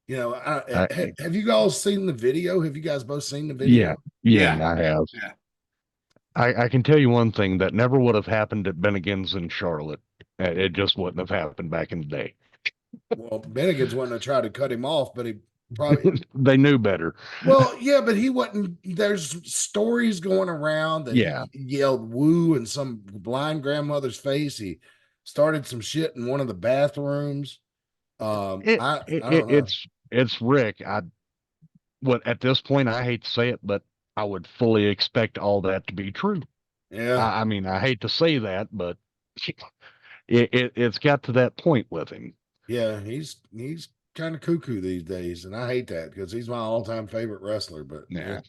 Have you guys seen the video? Have you guys both seen the video? Yeah, Yeah. I have. Yeah. I can tell you one thing that never would have happened at Bennigan's in Charlotte. It just wouldn't have happened back in the day. Well, Bennigan's wanting to try to cut him off, but he probably They knew better. well, yeah, but he wasn't. There's stories going around that Yeah. he yelled "woo" in some blind grandmother's face. He started some shit in one of the bathrooms. I don't know. It's Rick. At this point, I hate to say it, but I would fully expect all that to be true. Yeah, I mean, I hate to say that, but it's got to that point with him. yeah, he's kind of cuckoo these days, and I hate that because he's my all-time favorite wrestler. But Yeah.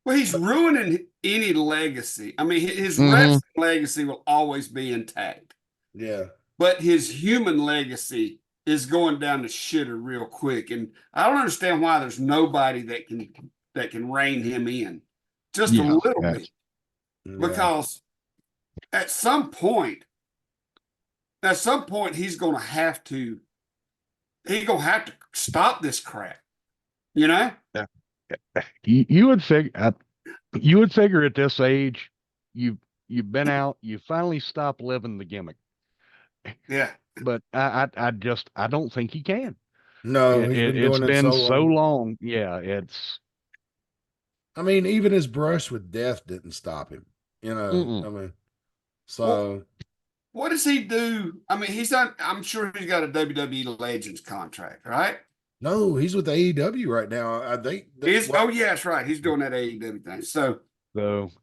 Well, he's ruining any legacy. I mean, his Mhm. wrestling legacy will always be intact, yeah, but his human legacy is going down the shitter real quick. And I don't understand why there's nobody that can rein him in just a Yeah, little yeah. bit. Because at some point he's gonna have to stop this crap. You would figure at this age, you've been out, you finally stopped living the gimmick. Yeah. But I don't think he can. no, It's been so long. Yeah, I mean, even his brush with death didn't stop him. Mm-mm. I mean, so What does he do? I mean, I'm sure he's got a WWE Legends contract, right? no, he's with AEW right now. I think. Oh yeah, that's right. He's doing that AEW thing. So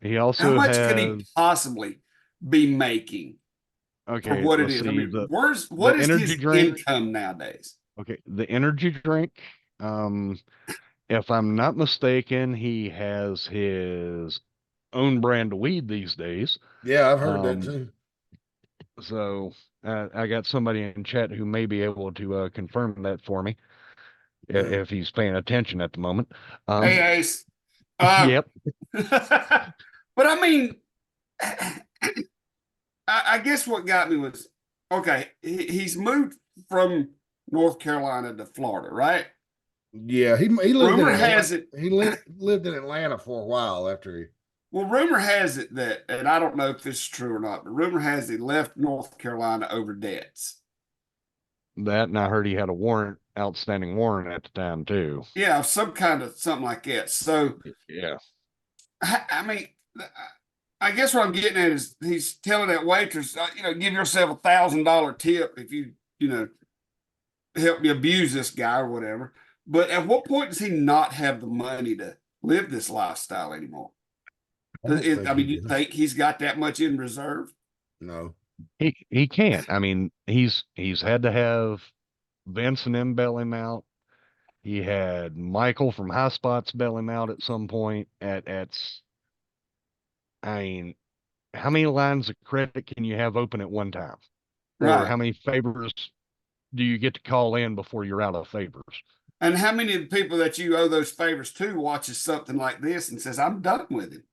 he how also much has could he possibly be making? Okay, what it let's is. I see. mean, what the is energy his drink. income nowadays? Okay, the energy drink. If I'm not mistaken, he has his own brand of weed these days. Yeah, I've heard that Um, too. so I got somebody in chat who may be able to confirm that for me if he's paying attention at the moment. Hey, Ace. Yep. But I mean, I guess what got me was okay. He's moved from North Carolina to Florida, right? Yeah, he lived Rumor in has Atlanta. it. He lived in Atlanta for a while after he. Well, rumor has it that, and I don't know if this is true or not, but rumor has he left North Carolina over debts. That, and I heard he had a outstanding warrant at the time too. Yeah, some kind of something like that. So, Yeah. I mean, I guess what I'm getting at is he's telling that waitress, give yourself $1,000 tip if you help me abuse this guy or whatever. But at what point does he not have the money to live this lifestyle anymore? You think he's got that much in reserve? No. He can't. I mean, he's had to have Vince and them bail him out. He had Michael from High Spots bail him out at some point. I mean, how many lines of credit can you have open at one time? Right. Or how many favors do you get to call in before you're out of favors? And how many of the people that you owe those favors to watches something like this and says, I'm done with him?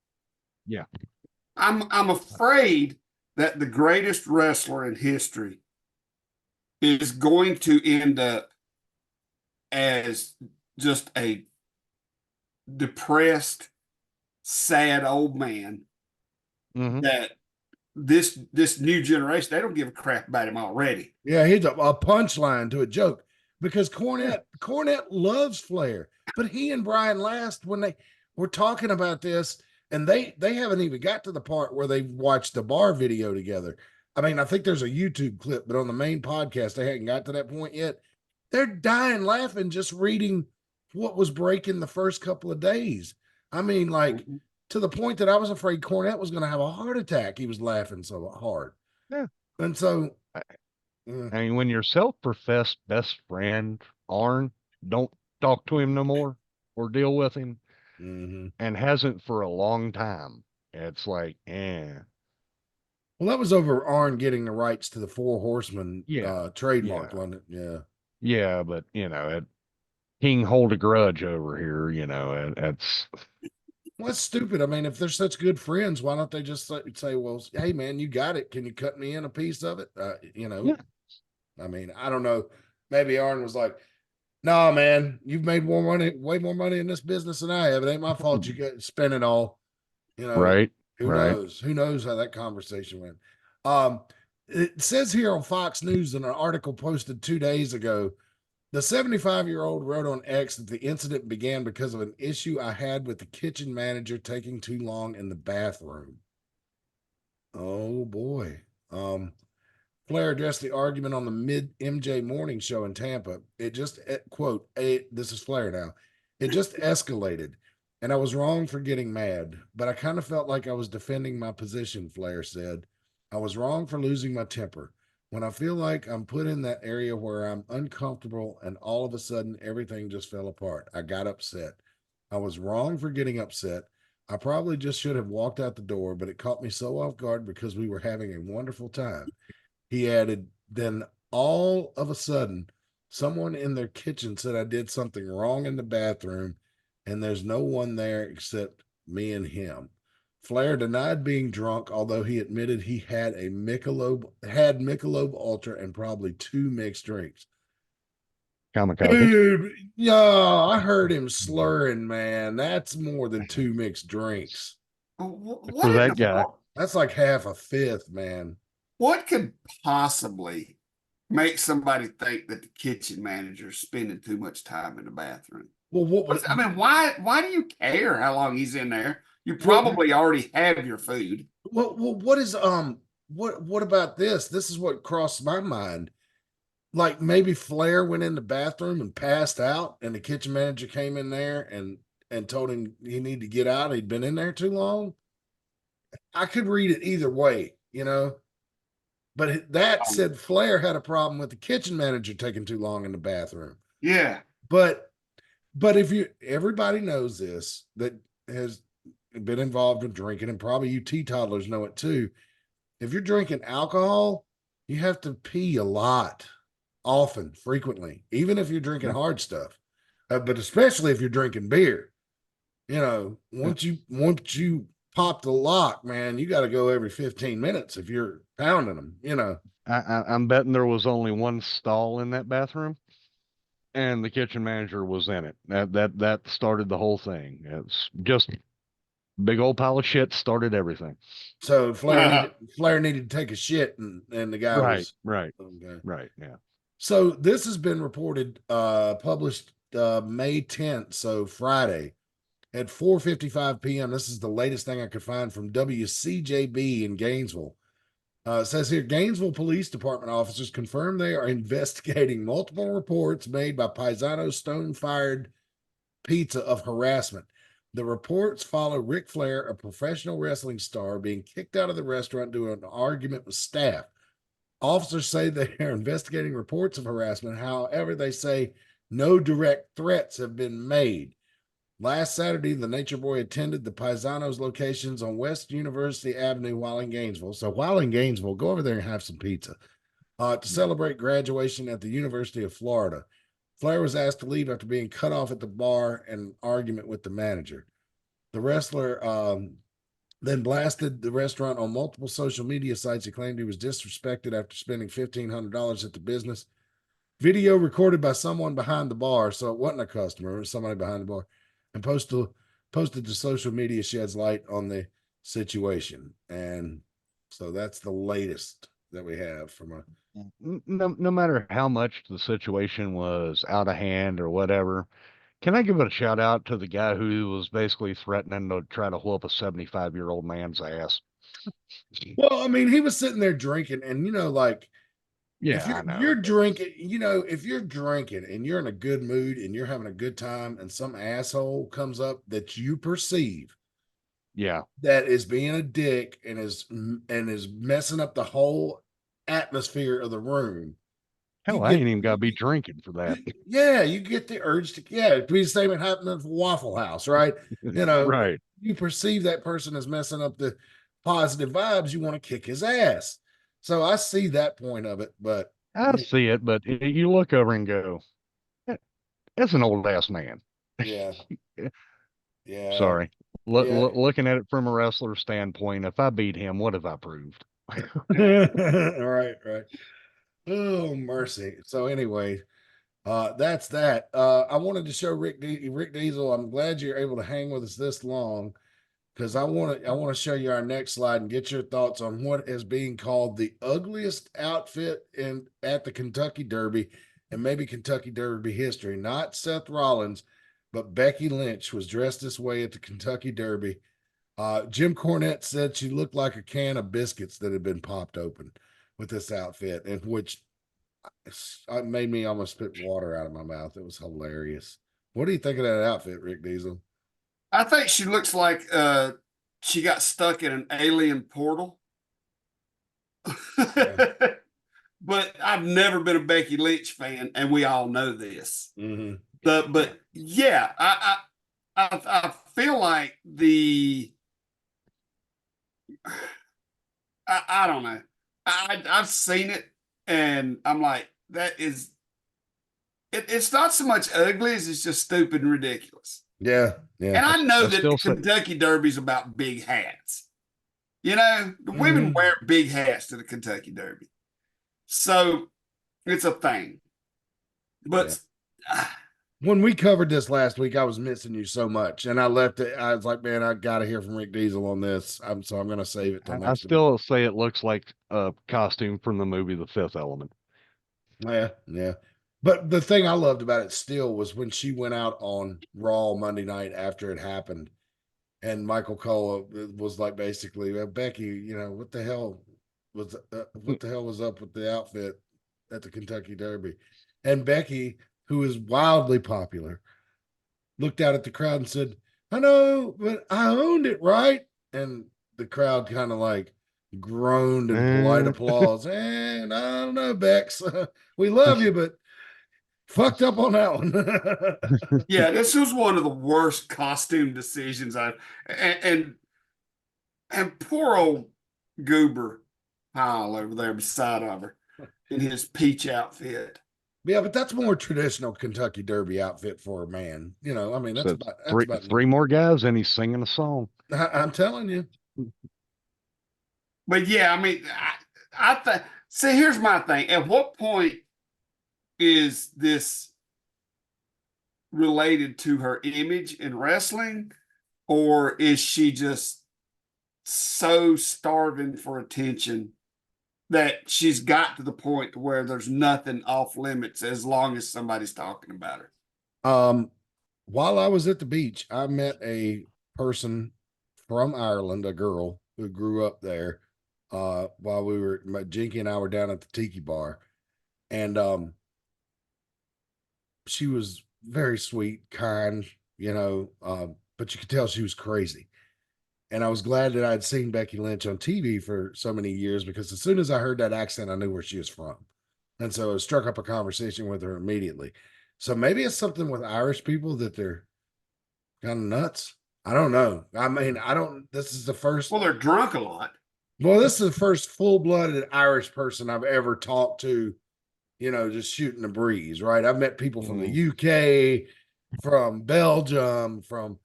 Yeah. I'm afraid that the greatest wrestler in history is going to end up as just a depressed, sad old man that this new generation, they don't give a crap about him already. Yeah, he's a punchline to a joke because Cornette loves Flair, but he and Brian Last, when they were talking about this, and they haven't even got to the part where they watched the bar video together. I mean, I think there's a YouTube clip, but on the main podcast, they hadn't got to that point yet. They're dying laughing just reading what was breaking the first couple of days. I mean, like to the point that I was afraid Cornette was going to have a heart attack. He was laughing so hard. Yeah. And so, I mean, when your self-professed best friend, Arn, don't talk to him no more or deal with him, and hasn't for a long time, it's like, Well, that was over Arn getting the rights to the Four Horsemen trademark, wasn't it? Yeah. Yeah, but King hold a grudge over here, it's Well, that's stupid. I mean, if they're such good friends, why don't they just say, well, hey man, you got it. Can you cut me in a piece of it? Yeah. I mean, I don't know. Maybe Arn was like, no, man, you've made way more money in this business than I have. It ain't my fault you got spend it all. Right. Who knows? Who knows how that conversation went? It says here on Fox News in an article posted 2 days ago, the 75-year-old wrote on X that the incident began because of an issue I had with the kitchen manager taking too long in the bathroom. Oh boy. Flair addressed the argument on the Mid MJ morning show in Tampa. It just, quote, this is Flair now. It just escalated, and I was wrong for getting mad, but I kind of felt like I was defending my position, Flair said. I was wrong for losing my temper. When I feel like I'm put in that area where I'm uncomfortable and all of a sudden everything just fell apart, I got upset. I was wrong for getting upset. I probably just should have walked out the door, but it caught me so off guard because we were having a wonderful time. He added, then all of a sudden, someone in their kitchen said I did something wrong in the bathroom, and there's no one there except me and him. Flair denied being drunk, although he admitted he had Michelob Ultra and probably 2 mixed drinks. Kamikaze. Dude, yeah, I heard him slurring, man. That's more than 2 mixed drinks. What For that guy. That's like half a fifth, man. What could possibly make somebody think that the kitchen manager is spending too much time in the bathroom? Well, why do you care how long he's in there? You probably already have your food. Well, what is what about this? This is what crossed my mind. Like maybe Flair went in the bathroom and passed out, and the kitchen manager came in there and told him he needed to get out. He'd been in there too long. I could read it either way, But that said, Flair had a problem with the kitchen manager taking too long in the bathroom. Yeah. But everybody knows this that has been involved in drinking, and probably you teetotalers know it too. If you're drinking alcohol, you have to pee a lot, often, frequently, even if you're drinking hard stuff. But especially if you're drinking beer, once you pop the lock, man, you got to go every 15 minutes if you're pounding them. I'm betting there was only one stall in that bathroom, and the kitchen manager was in it. That started the whole thing. It's just big old pile of shit started everything. So Flair needed to take a shit, and the guy was right, okay. right, yeah. So this has been reported, published May 10th, so Friday at 4:55 p.m. This is the latest thing I could find from WCJB in Gainesville. It says here, Gainesville Police Department officers confirm they are investigating multiple reports made by Paisano's Stone-Fired Pizza of harassment. The reports follow Ric Flair, a professional wrestling star, being kicked out of the restaurant due to an argument with staff. Officers say they are investigating reports of harassment. However, they say no direct threats have been made. Last Saturday, the Nature Boy attended the Paisanos locations on West University Avenue while in Gainesville. So while in Gainesville, go over there and have some pizza to celebrate graduation at the University of Florida. Flair was asked to leave after being cut off at the bar and an argument with the manager. The wrestler then blasted the restaurant on multiple social media sites. He claimed he was disrespected after spending $1,500 at the business. Video recorded by someone behind the bar, so it wasn't a customer, it was somebody behind the bar, and posted to social media sheds light on the situation. And so that's the latest that we have from a no matter how much the situation was out of hand or whatever. Can I give a shout out to the guy who was basically threatening to try to whoop a 75-year-old man's ass? Well, I mean, he was sitting there drinking, and if you're drinking, if you're drinking and you're in a good mood and you're having a good time, and some asshole comes up that you perceive, that is being a dick and is messing up the whole atmosphere of the room. Hell, I ain't even got to be drinking for that. You get the urge to, it'd be the same thing happening at the Waffle House, right? Right. You perceive that person is messing up the positive vibes, you want to kick his ass. So I see that point of it, but I see it, but you look over and go, that's an old ass man. Yeah. Sorry. Looking at it from a wrestler standpoint, if I beat him, what have I proved? Right. Oh, mercy. So anyway, that's that. I wanted to show Rick Diesel. I'm glad you're able to hang with us this long, because I want to show you our next slide and get your thoughts on what is being called the ugliest outfit at the Kentucky Derby, and maybe Kentucky Derby history. Not Seth Rollins, but Becky Lynch was dressed this way at the Kentucky Derby. Jim Cornette said she looked like a can of biscuits that had been popped open with this outfit, and which made me almost spit water out of my mouth. It was hilarious. What do you think of that outfit, Rick Diesel? I think she looks like she got stuck in an alien portal. But I've never been a Becky Lynch fan, and we all know this. Mm-hmm. But yeah, I feel like I don't know. I've seen it, and I'm like, it's not so much ugly as it's just stupid and ridiculous. Yeah. And I know that the Kentucky Derby's about big hats. The women wear big hats to the Kentucky Derby. So it's a thing. But when we covered this last week, I was missing you so much, and I left it. I was like, man, I got to hear from Rick Diesel on this. I'm going to save it till next. I still say it looks like a costume from the movie The Fifth Element. Yeah. But the thing I loved about it still was when she went out on Raw Monday night after it happened, and Michael Cole was like, basically, Becky, what the hell was up with the outfit at the Kentucky Derby? And Becky, who is wildly popular, looked out at the crowd and said, I know, but I owned it, right? And the crowd kind of like, groaned in polite applause. And I don't know, Bex, we love you, but fucked up on that one. Yeah, this was one of the worst costume decisions and poor old Goober Pile over there beside of her in his peach outfit. Yeah, but that's more traditional Kentucky Derby outfit for a man. You know, I mean, that's So about three more guys, and he's singing a song. I'm telling you. But yeah, I mean, I think. See, here's my thing. At what point is this related to her image in wrestling, or is she just so starving for attention that she's got to the point where there's nothing off limits as long as somebody's talking about her? While I was at the beach, I met a person from Ireland, a girl who grew up there. While Jinky and I were down at the Tiki Bar, and she was very sweet, kind, but you could tell she was crazy. And I was glad that I'd seen Becky Lynch on TV for so many years, because as soon as I heard that accent, I knew where she was from. And so I struck up a conversation with her immediately. So maybe it's something with Irish people that they're kind of nuts. I don't know. I mean, this is the first. Well, they're drunk a lot. Well, this is the first full-blooded Irish person I've ever talked to, just shooting the breeze, right? I've met people from the UK, from Belgium, from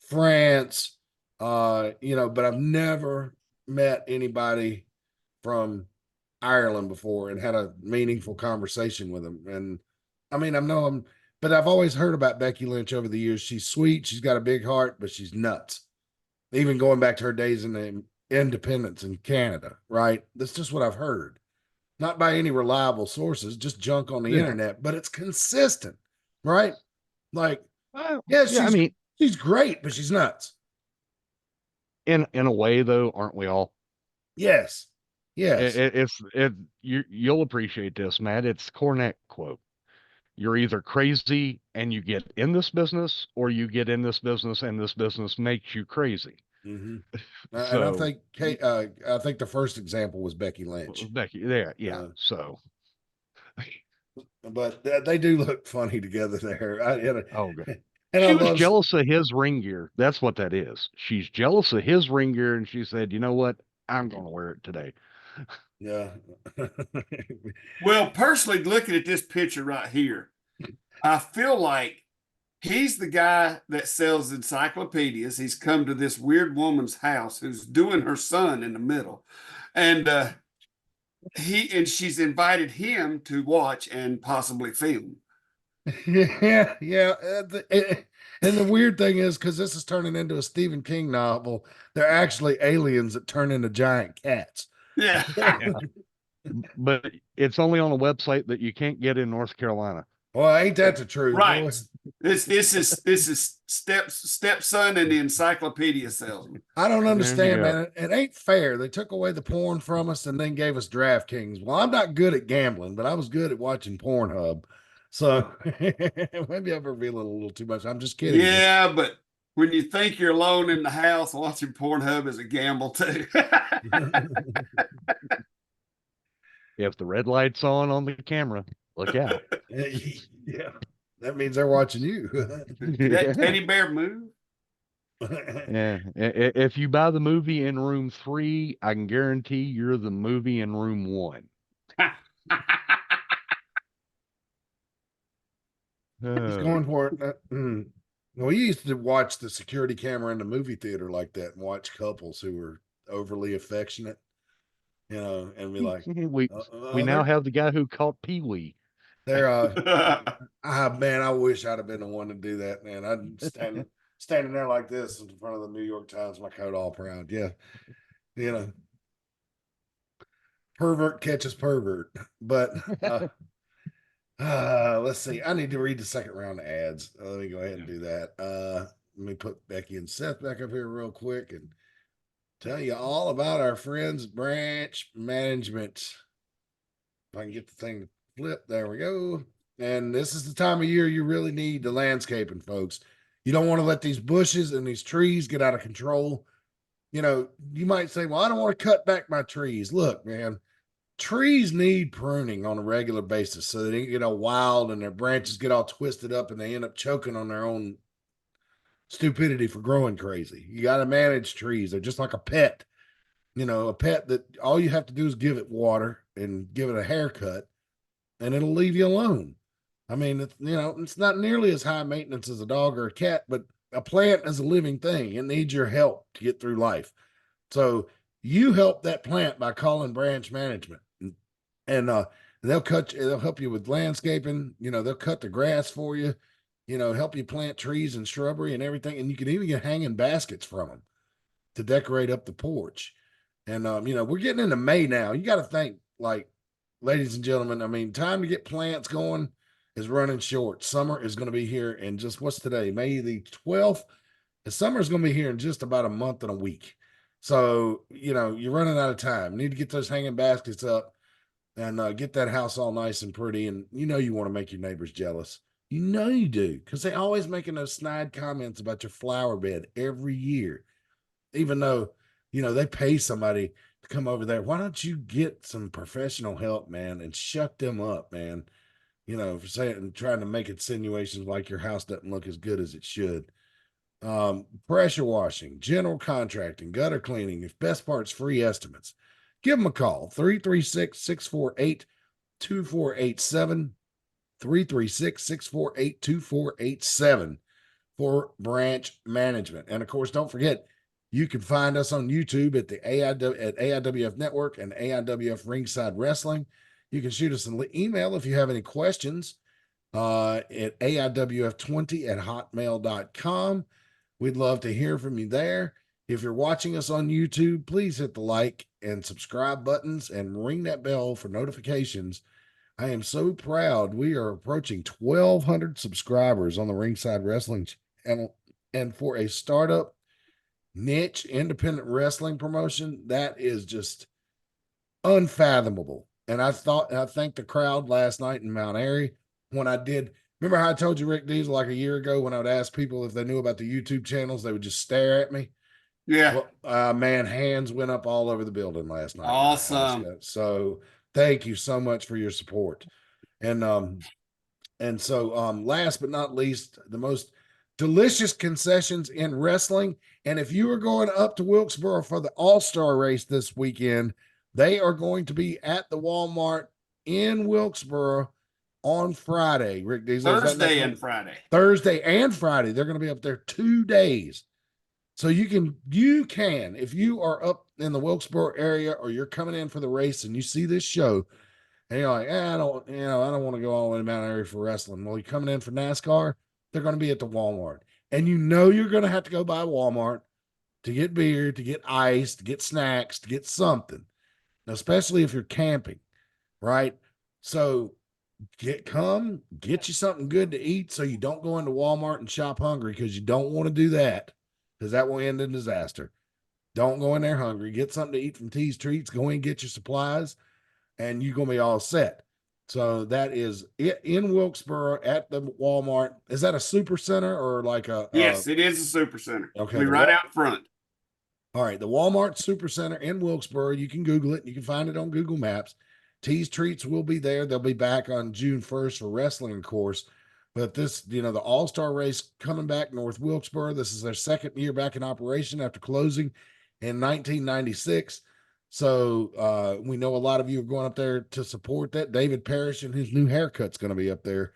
France, but I've never met anybody from Ireland before and had a meaningful conversation with them. And I mean, but I've always heard about Becky Lynch over the years. She's sweet, she's got a big heart, but she's nuts. Even going back to her days in the independence in Canada, right? That's just what I've heard. Not by any reliable sources, just junk on the internet, but it's consistent, right? Like, she's great, but she's nuts. In a way, though, aren't we all? Yes. You'll appreciate this, Matt. It's Cornette quote. You're either crazy and you get in this business, or you get in this business and this business makes you crazy. Mm-hmm. And I think the first example was Becky Lynch. So, but they do look funny together there. God. And she was jealous of his ring gear. That's what that is. She's jealous of his ring gear, and she said, "You know what? I'm going to wear it today." Yeah. Well, personally, looking at this picture right here, I feel like he's the guy that sells encyclopedias. He's come to this weird woman's house who's doing her son in the middle. And she's invited him to watch and possibly film. Yeah. And the weird thing is, because this is turning into a Stephen King novel, they're actually aliens that turn into giant cats. Yeah. But it's only on a website that you can't get in North Carolina. Well, ain't that the truth? Right. Boy? This is stepson and the encyclopedia salesman. I don't understand, man. It ain't fair. They took away the porn from us and then gave us DraftKings. Well, I'm not good at gambling, but I was good at watching Pornhub. So maybe I'm revealing a little too much. I'm just kidding. Yeah, but when you think you're alone in the house, watching Pornhub is a gamble too. If the red light's on the camera, look out. Yeah, that means they're watching you. That teddy bear move. Yeah, if you buy the movie in room 3, I can guarantee you're the movie in room 1. He's going for it. We used to watch the security camera in the movie theater like that and watch couples who were overly affectionate, and be like, we now have the guy who caught Pee-wee. They're man, I wish I'd have been the one to do that, man. I'd standing there like this in front of the New York Times, my coat all proud. Yeah. Pervert catches pervert. But let's see. I need to read the second round of ads. Let me go ahead and do that. Let me put Becky and Seth back up here real quick and tell you all about our friends Branch Management. If I can get the thing to flip, there we go. And this is the time of year you really need the landscaping, folks. You don't want to let these bushes and these trees get out of control. you know, you might say, well, I don't want to cut back my trees. Look, man, trees need pruning on a regular basis so they don't get all wild and their branches get all twisted up and they end up choking on their own stupidity for growing crazy. You got to manage trees. They're just like a pet, you know, a pet that all you have to do is give it water and give it a haircut and it'll leave you alone. I mean, it's, you know, it's not nearly as high maintenance as a dog or a cat, but a plant is a living thing. It needs your help to get through life. So you help that plant by calling branch management, and they'll help you with landscaping. You know, they'll cut the grass for you, you know, help you plant trees and shrubbery and everything. And you can even get hanging baskets from them to decorate up the porch. And you know, we're getting into May now. You got to think, like, ladies and gentlemen, I mean, time to get plants going is running short. Summer is going to be here in just what's today, May the 12th. The summer is going to be here in just about a month and a week. So, you know, you're running out of time. You need to get those hanging baskets up and get that house all nice and pretty. And you know, you want to make your neighbors jealous. You know, you do, because they always making those snide comments about your flower bed every year, even though, you know, they pay somebody to come over there. Why don't you get some professional help, man, and shut them up, man? You know, for saying, trying to make insinuations like your house doesn't look as good as it should. Pressure washing, general contracting, gutter cleaning, if best parts, free estimates. Give them a call, 336-648-2487, 336-648-2487 for branch management. And of course, don't forget, you can find us on YouTube at the AIWF Network and AIWF Ringside Wrestling. You can shoot us an email if you have any questions at AIWF20@hotmail.com. We'd love to hear from you there. If you're watching us on YouTube, please hit the like and subscribe buttons and ring that bell for notifications. I am so proud. We are approaching 1,200 subscribers on the Ringside Wrestling channel. And for a startup niche independent wrestling promotion, that is just unfathomable. And I thanked the crowd last night in Mount Airy when I did. Remember how I told you, Rick Diesel, like a year ago, when I would ask people if they knew about the YouTube channels, they would just stare at me. Yeah. Well, man, hands went up all over the building last night. Awesome. So thank you so much for your support. And so last but not least, the most delicious concessions in wrestling. And if you are going up to Wilkesboro for the All-Star race this weekend, they are going to be at the Walmart in Wilkesboro on Friday. Rick Diesel, Thursday and Friday. Thursday and Friday. They're going to be up there 2 days. So you can, if you are up in the Wilkesboro area or you're coming in for the race and you see this show and you're like, I don't want to go all the way to Mount Airy for wrestling. Well, you're coming in for NASCAR, they're going to be at the Walmart. And you know you're going to have to go by Walmart to get beer, to get ice, to get snacks, to get something, especially if you're camping, right? So get you something good to eat so you don't go into Walmart and shop hungry, because you don't want to do that, because that will end in disaster. Don't go in there hungry. Get something to eat from T's Treats. Go in and get your supplies, and you're going to be all set. So that is it in Wilkesboro at the Walmart. Is that a super center or like a? Yes, it is a super center. Okay, Be right out front. All right, the Walmart Super Center in Wilkesboro. You can Google it. You can find it on Google Maps. T's Treats will be there. They'll be back on June 1st for wrestling, of course. But this, the All-Star race coming back North Wilkesboro. This is their second year back in operation after closing in 1996. So we know a lot of you are going up there to support that. David Parrish and his new haircut's going to be up there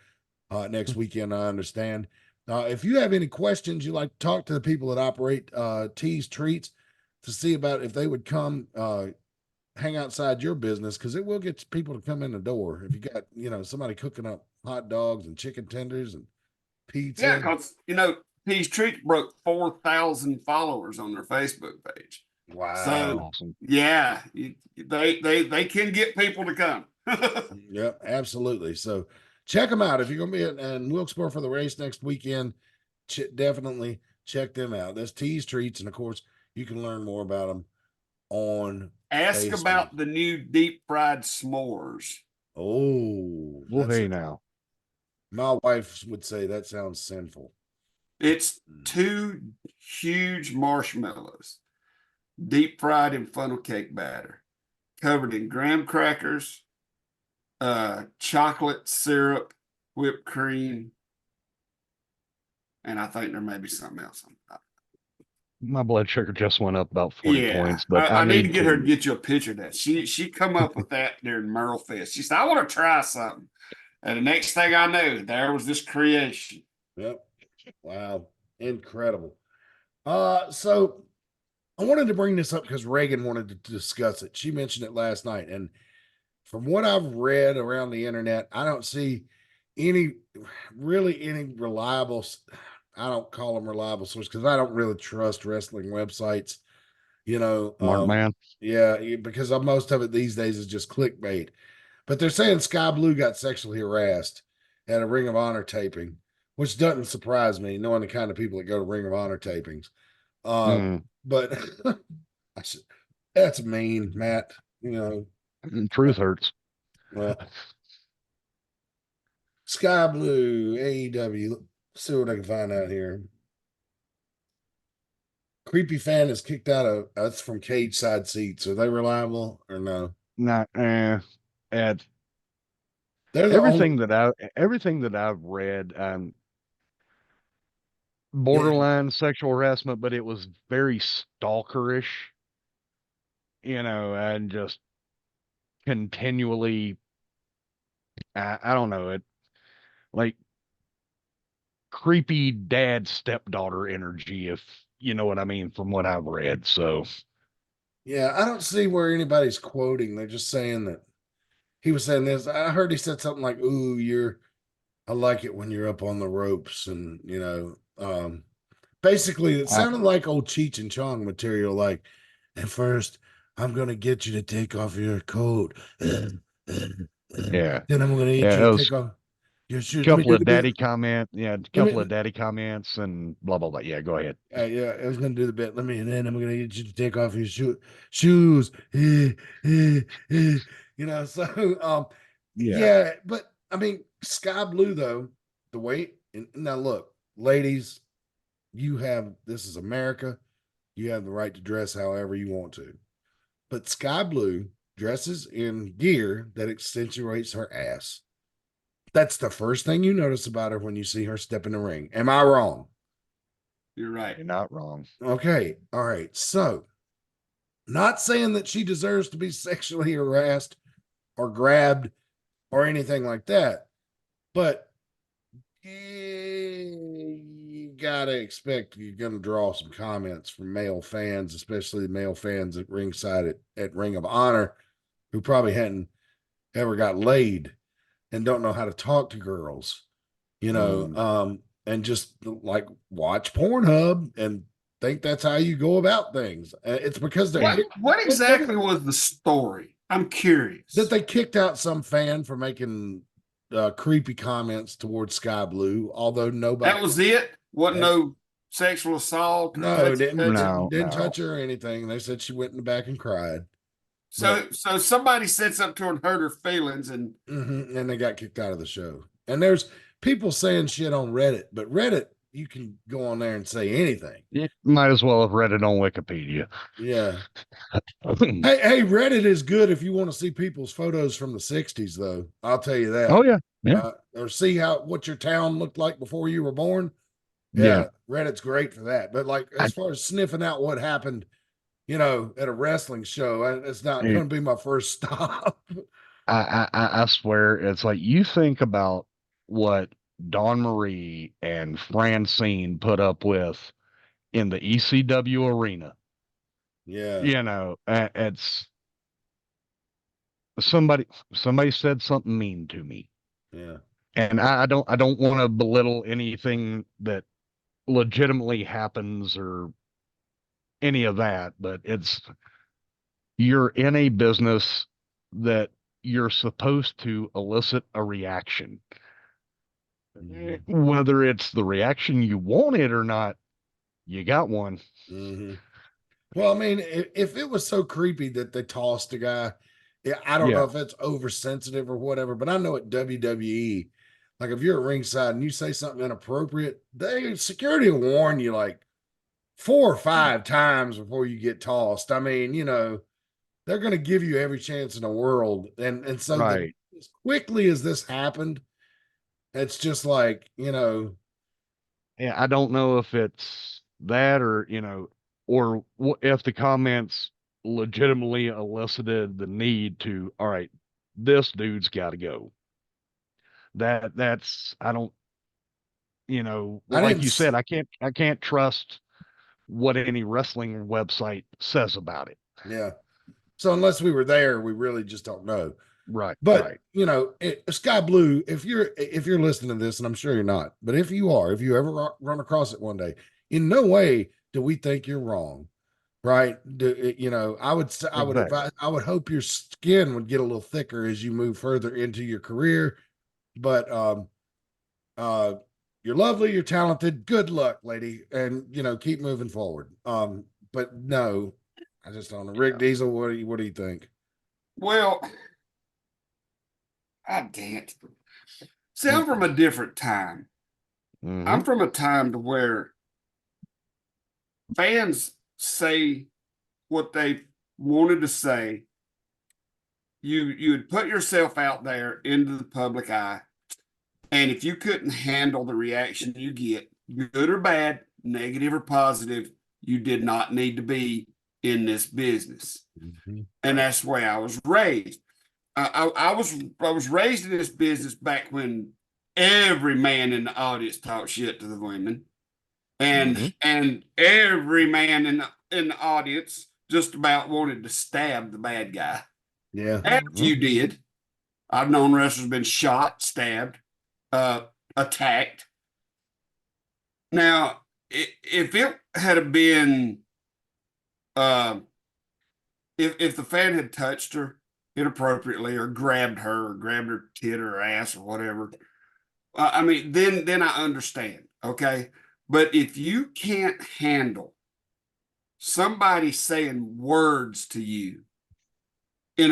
next weekend, I understand. If you have any questions, you'd like to talk to the people that operate T's Treats to see about if they would come hang outside your business, because it will get people to come in the door. If you got, somebody cooking up hot dogs and chicken tenders and pizza. Yeah, because, T's Treats broke 4,000 followers on their Facebook page. Wow. So, Awesome. yeah, they can get people to come. Yep, absolutely. So check them out. If you're going to be in Wilkesboro for the race next weekend, definitely check them out. That's T's Treats. And of course, you can learn more about them on Ask Facebook. about the new deep fried s'mores. Oh, Well, hey now. My wife would say that sounds sinful. It's 2 huge marshmallows. deep fried in funnel cake batter, covered in graham crackers, chocolate syrup, whipped cream, and I think there may be something else. My blood sugar just went up about 40 Yeah, points, but I need to get her to get you a picture of that. She come up with that during Merle Fest. She said, "I want to try something," and the next thing I knew, there was this creation. Yep. Wow. Incredible. So I wanted to bring this up because Reagan wanted to discuss it. She mentioned it last night, and from what I've read around the internet, I don't see any reliable. I don't call them reliable sources because I don't really trust wrestling websites. You know, smart man. yeah, because most of it these days is just clickbait. But they're saying Sky Blue got sexually harassed at a Ring of Honor taping, which doesn't surprise me, knowing the kind of people that go to Ring of Honor tapings. But that's mean, Matt. You know, Truth hurts. well, Sky Blue, AEW. Let's see what I can find out here. Creepy fan is kicked out of that's from Cage Side Seats. Are they reliable or no? Not and They're the everything only, that I've read, borderline sexual harassment, but it was very stalkerish, and just continually, I don't know, it like creepy dad stepdaughter energy, if you know what I mean, from what I've read. So yeah, I don't see where anybody's quoting. They're just saying that he was saying this. I heard he said something like, "Ooh, I like it when you're up on the ropes," and basically it I, sounded like old Cheech and Chong material. Like, at first, I'm gonna get you to take off your coat, then yeah, I'm gonna get yeah, you it to was take off your shoes. Let me couple do of the bit. a Let couple me of daddy comments and blah blah blah. Yeah, go ahead. yeah, I was gonna do the bit. And then I'm gonna get you to take off your shoes. So Yeah, yeah, but I mean, Sky Blue though, the weight. And now look, ladies, this is America. You have the right to dress however you want to. But Sky Blue dresses in gear that accentuates her ass. That's the first thing you notice about her when you see her step in the ring. Am I wrong? You're right. you're not wrong. Okay. All right. So, not saying that she deserves to be sexually harassed or grabbed or anything like that, but you gotta expect you're gonna draw some comments from male fans, especially male fans at ringside at Ring of Honor, who probably hadn't ever got laid and don't know how to talk to girls, and just like watch Pornhub and think that's how you go about things. It's because What exactly was the story? I'm curious. that they kicked out some fan for making creepy comments towards Sky Blue, although nobody. That was it. Wasn't no sexual assault. No, No, didn't no. touch her or anything. They said she went in the back and cried. So somebody said something to her and hurt her feelings, and And they got kicked out of the show. And there's people saying shit on Reddit, but Reddit, you can go on there and say anything. You might as well have read it on Wikipedia. Yeah. Hey, Reddit is good if you want to see people's photos from the 60s, though. I'll tell you that. Oh yeah, yeah, Or see what your town looked like before you were born. yeah. Reddit's great for that. But like as far as sniffing out what happened, at a wrestling show, it's not going to be my first stop. I swear, it's like you think about what Dawn Marie and Francine put up with in the ECW arena. Yeah. It's somebody said something mean to me. Yeah. And I don't want to belittle anything that legitimately happens or any of that, but you're in a business that you're supposed to elicit a reaction. Mm-hmm. Whether it's the reaction you wanted or not, you got one. Mm-hmm. Well, I mean, if it was so creepy that they tossed a guy, I don't know if it's oversensitive or whatever, but I know at WWE, like if you're at ringside and you say something inappropriate, security will warn you, like, 4 or 5 times before you get tossed. I mean, you know, they're going to give you every chance in the world. And so Right. as quickly as this happened, it's just like, you know, Yeah, I don't know if it's that or, or if the comments legitimately elicited the need to, all right, this dude's got to go. That's, I don't, I like didn't, you said, I can't trust what any wrestling website says about it. yeah. So unless we were there, we really just don't know. Right. But Right. you know, Sky Blue, if you're listening to this, and I'm sure you're not, but if you are, if you ever run across it one day, in no way do we think you're wrong, right? You know, I would Exactly. I would hope your skin would get a little thicker as you move further into your career. But uh, you're lovely, you're talented. Good luck, lady, and you know, keep moving forward. But no, I just don't know. Rick Diesel, what do you think? Well, I can't. See, I'm from a different time. Mhm. I'm from a time to where fans say what they wanted to say. You would put yourself out there into the public eye, and if you couldn't handle the reaction you get, good or bad, negative or positive, you did not need to be in this business. Mhm. And that's the way I was raised. I was raised in this business back when every man in the audience talked shit to the women, and Mhm. and every man in the audience just about wanted to stab the bad guy. Yeah. And a few did. I've known wrestlers been shot, stabbed, attacked. Now, if it had been, uh, if the fan had touched her inappropriately or grabbed her or grabbed her tit or ass or whatever, I mean, then I understand, okay. But if you can't handle somebody saying words to you in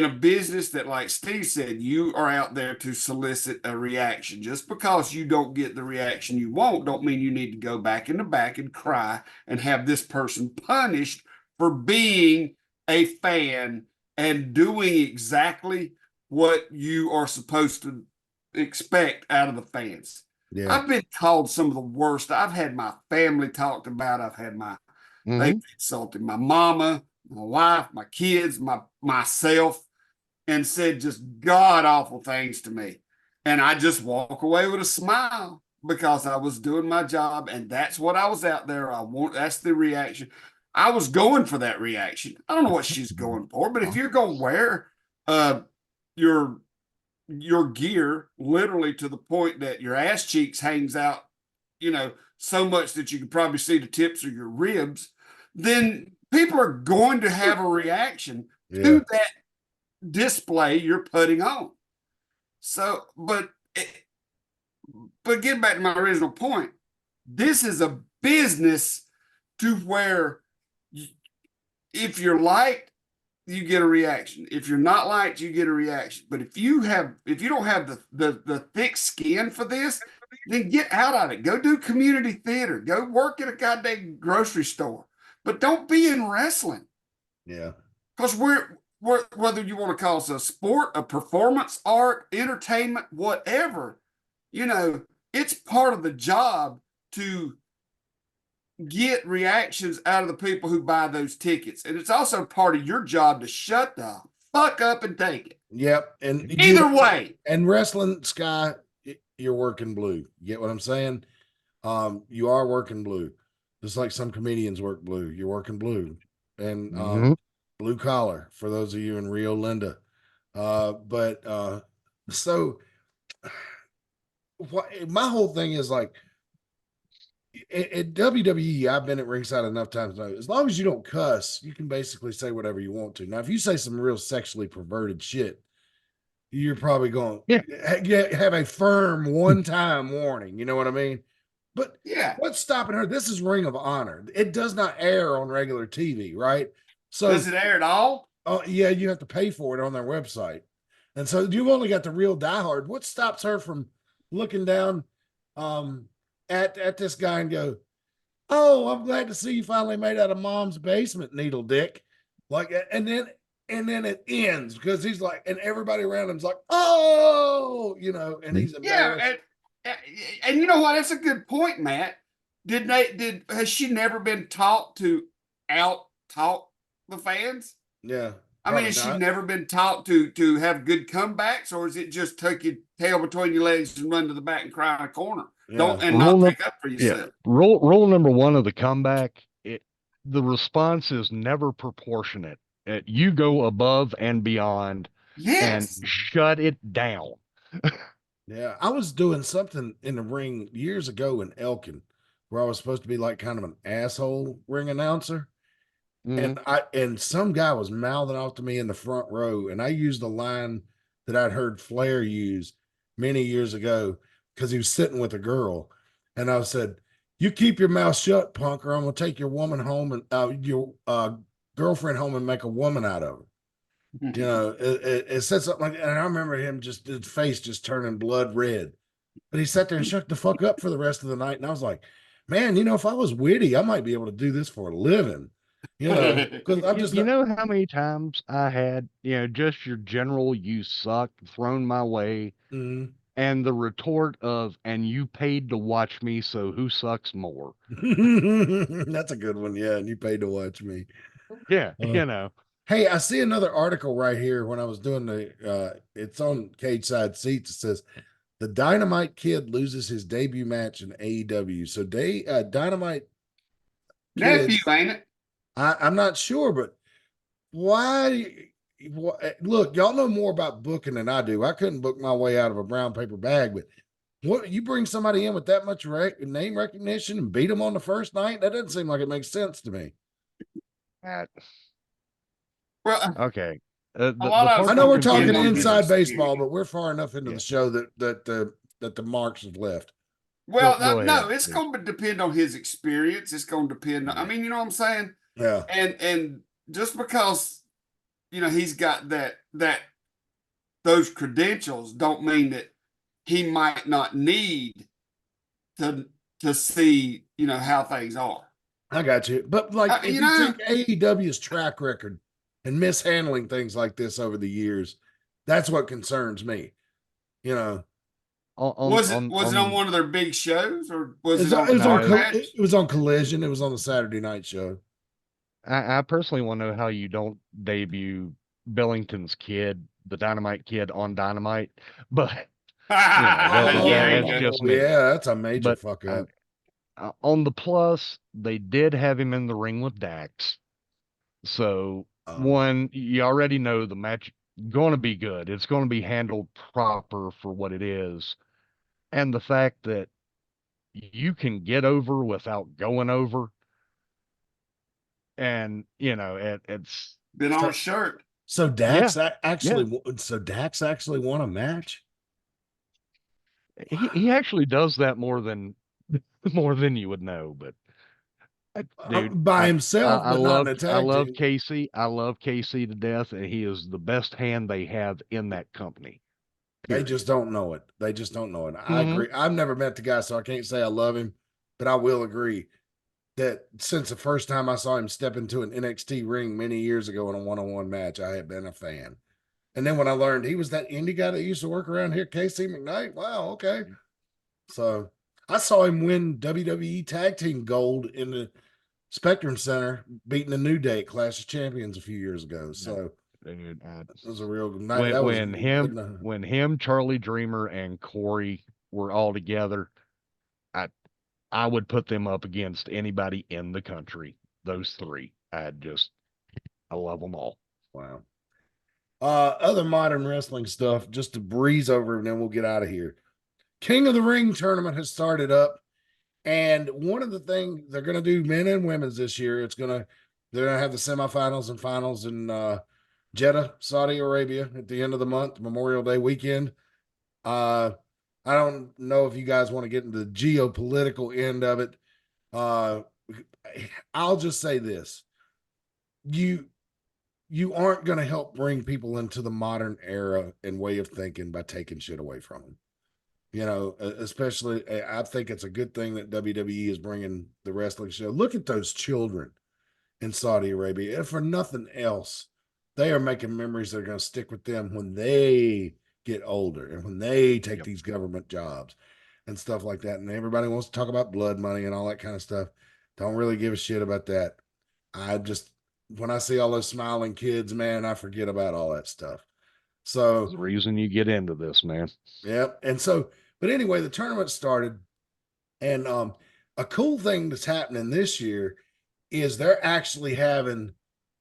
a business that, like Steve said, you are out there to solicit a reaction. Just because you don't get the reaction you want, don't mean you need to go back in the back and cry and have this person punished for being a fan and doing exactly what you are supposed to expect out of the fans. Yeah. I've been called some of the worst. I've had my family talked about. I've had they've insulted my mama, my wife, my kids, myself, and said just god awful things to me. And I just walk away with a smile because I was doing my job, and that's what I was out there. That's the reaction. I was going for that reaction. I don't know what she's going for, but if you're going to wear uh your your gear literally to the point that your ass cheeks hangs out, so much that you can probably see the tips of your ribs, then people are going to have a reaction Yeah. to that display you're putting on. So, but getting back to my original point, this is a business to where if you're liked, you get a reaction. If you're not liked, you get a reaction. But if you don't have the thick skin for this, then get out of it. Go do community theater. Go work at a goddamn grocery store. But don't be in wrestling. Yeah. Because we're whether you want to call us a sport, a performance art, entertainment, whatever, it's part of the job to get reactions out of the people who buy those tickets. And it's also part of your job to shut the fuck up and take it. Yep. And Either way. And wrestling, Sky, you're working blue. You get what I'm saying? You are working blue. Just like some comedians work blue. You're working blue. And blue collar for those of you in Rio Linda. So my whole thing is like at WWE, I've been at ringside enough times to know, as long as you don't cuss, you can basically say whatever you want to. Now, if you say some real sexually perverted shit, you're probably going to have a firm one-time warning. You know what I mean? But yeah, what's stopping her? This is Ring of Honor. It does not air on regular TV, right? So does it air at all? Oh, yeah, you have to pay for it on their website. And so you've only got the real diehard. What stops her from looking down at this guy and go, oh, I'm glad to see you finally made out of mom's basement, needle dick. Like, and then it ends because he's like, and everybody around him's like, oh, and he's Yeah, embarrassed. and you know what? That's a good point, Matt. Has she never been taught to out talk the fans? Yeah. I mean, probably has she not. never been taught to have good comebacks, or is it just tuck your tail between your legs and run to the back and cry in a corner? Yeah. Not take up for yourself. Rule number one of the comeback, the response is never proportionate. You go above and beyond and Yes. shut it down. Yeah. I was doing something in the ring years ago in Elkin where I was supposed to be like kind of an asshole ring announcer. Mhm. And some guy was mouthing off to me in the front row, and I used a line that I'd heard Flair use many years ago because he was sitting with a girl, and I said, "You keep your mouth shut, punk, or I'm gonna take your woman home and your girlfriend home and make a woman out of her." It said something like that, and I remember him just his face just turning blood red. But he sat there and shut the fuck up for the rest of the night, and I was like, "Man, if I was witty, I might be able to do this for a living." Because I'm just You know how many times I had, just your general "you suck" thrown my way, mm. and the retort of "and you paid to watch me, so who sucks more?" That's a good one. Yeah, and you paid to watch me. Yeah, Hey, I see another article right here when I was doing it's on Cage Side Seats. It says the Dynamite Kid loses his debut match in AEW. So Dynamite Kid, Nephew, ain't it? I'm not sure, but why? Look, y'all know more about booking than I do. I couldn't book my way out of a brown paper bag, but what you bring somebody in with that much name recognition and beat them on the first night? That doesn't seem like it makes sense to me. Well, Okay. a The lot of part I it's know that we're gonna depend talking on confuses his me. inside experience. baseball, but we're far enough into Yeah. the show that the marks have left. Well, Go no, ahead. it's going to depend on his experience. It's going to depend. I mean, you know what I'm saying? Yeah. And just because he's got those credentials, don't mean that he might not need to see how things are. I got you. But like if You you know, take AEW's track record and mishandling things like this over the years, that's what concerns me. You know, was it on one of their big shows, or was it on it was on Dark Match? it was on Collision. It was on the Saturday night show. I personally want to know how you don't debut Billington's kid, the Dynamite Kid, on Dynamite, but Yeah, that's just me. Yeah, that's a major But fuck up. on the plus, they did have him in the ring with Dax, so one, you already know the match going to be good. It's going to be handled proper for what it is, and the fact that you can get over without going over, and it's been on a shirt. So Dax yeah. Dax actually won a match. He actually does that more than you would know, but dude, By himself, I but not in love a tag team. Casey. I love Casey to death, and he is the best hand they have in that company. They Period. just don't know it. They just don't know it. I Mhm. agree. I've never met the guy, so I can't say I love him, but I will agree that since the first time I saw him step into an NXT ring many years ago in a one-on-one match, I have been a fan. And then when I learned he was that indie guy that used to work around here, KC McKnight, wow, okay. So I saw him win WWE Tag Team Gold in the Spectrum Center, beating the New Day at Clash of Champions a few years ago. So Dude, it was a real night. That was when him, Charlie Dreamer, and Corey were all together, I would put them up against anybody in the country. Those three, I love them all. Wow. Other modern wrestling stuff, just to breeze over, and then we'll get out of here. King of the Ring tournament has started up, and one of the things they're going to do, men and women's this year, they're going to have the semifinals and finals in Jeddah, Saudi Arabia, at the end of the month, Memorial Day weekend. I don't know if you guys want to get into the geopolitical end of it. I'll just say this: you aren't going to help bring people into the modern era and way of thinking by taking shit away from them. You know, especially I think it's a good thing that WWE is bringing the wrestling show. Look at those children in Saudi Arabia. If for nothing else, they are making memories that are going to stick with them when they get older and when they take Yep. these government jobs and stuff like that. And everybody wants to talk about blood money and all that kind of stuff. Don't really give a shit about that. I just, when I see all those smiling kids, man, I forget about all that stuff. That's So, the reason you get into this, man. yep. And so, but anyway, the tournament started, and a cool thing that's happening this year is they're actually having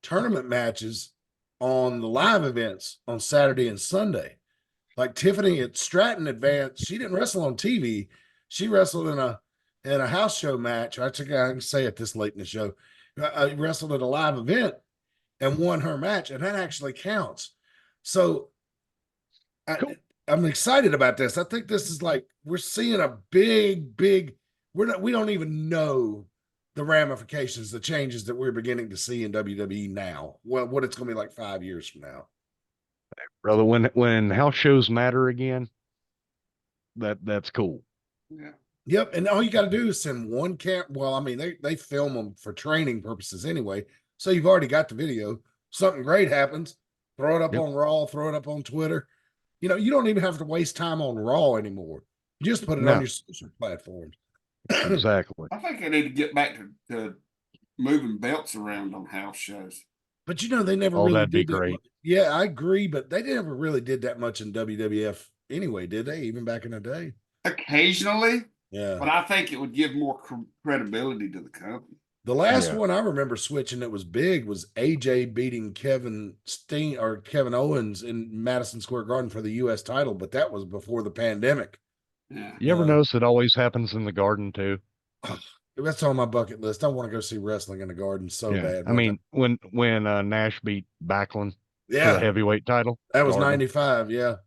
tournament matches on the live events on Saturday and Sunday. Like Tiffany at Stratton advanced, she didn't wrestle on TV. She wrestled in a house show match. I think I can say it this late in the show. I wrestled at a live event and won her match, and that actually counts. So Cool. I'm excited about this. I think this is like we're seeing a big. We don't even know the ramifications, the changes that we're beginning to see in WWE now. Well, what it's going to be like 5 years from now. Brother, when house shows matter again, that's cool. Yeah. Yep, and all you got to do is send one cam. Well, I mean, they film them for training purposes anyway, so you've already got the video. Something great happens, throw it up Yep. on Raw, throw it up on Twitter. You know, you don't even have to waste time on Raw anymore. You just put it on No. your social platforms. Exactly. I think I need to get back to moving belts around on house shows. But you know, they never Oh, really that'd be did that. great. Yeah, I agree, but they never really did that much in WWF anyway, did they? Even back in the day. Occasionally, Yeah. but I think it would give more credibility to the company. The last Yeah. one I remember switching that was big was AJ beating Kevin Owens in Madison Square Garden for the US title, but that was before the pandemic. Yeah. You ever notice it always happens in the garden too? That's on my bucket list. I want to go see wrestling in the garden so bad. I mean, when Nash beat Backlund for the yeah, heavyweight title, that was Garden. 95. Yeah.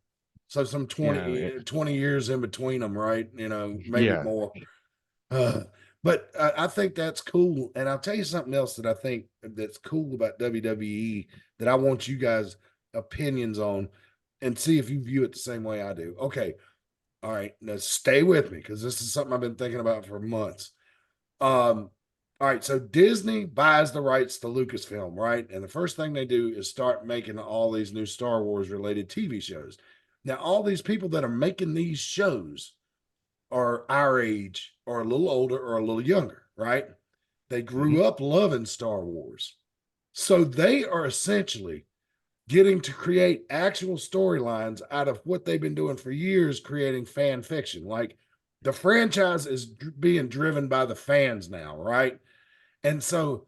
So some 20, Yeah, 20 years in between them, right? You know, maybe Yeah. more. But I think that's cool. And I'll tell you something else that I think that's cool about WWE that I want you guys' opinions on and see if you view it the same way I do. Okay. All right. Now stay with me because this is something I've been thinking about for months. All right. So Disney buys the rights to Lucasfilm, right? And the first thing they do is start making all these new Star Wars related TV shows. Now, all these people that are making these shows are our age or a little older or a little younger, right? They grew up loving Star Wars. So they are essentially getting to create actual storylines out of what they've been doing for years, creating fan fiction. Like the franchise is being driven by the fans now, right? And so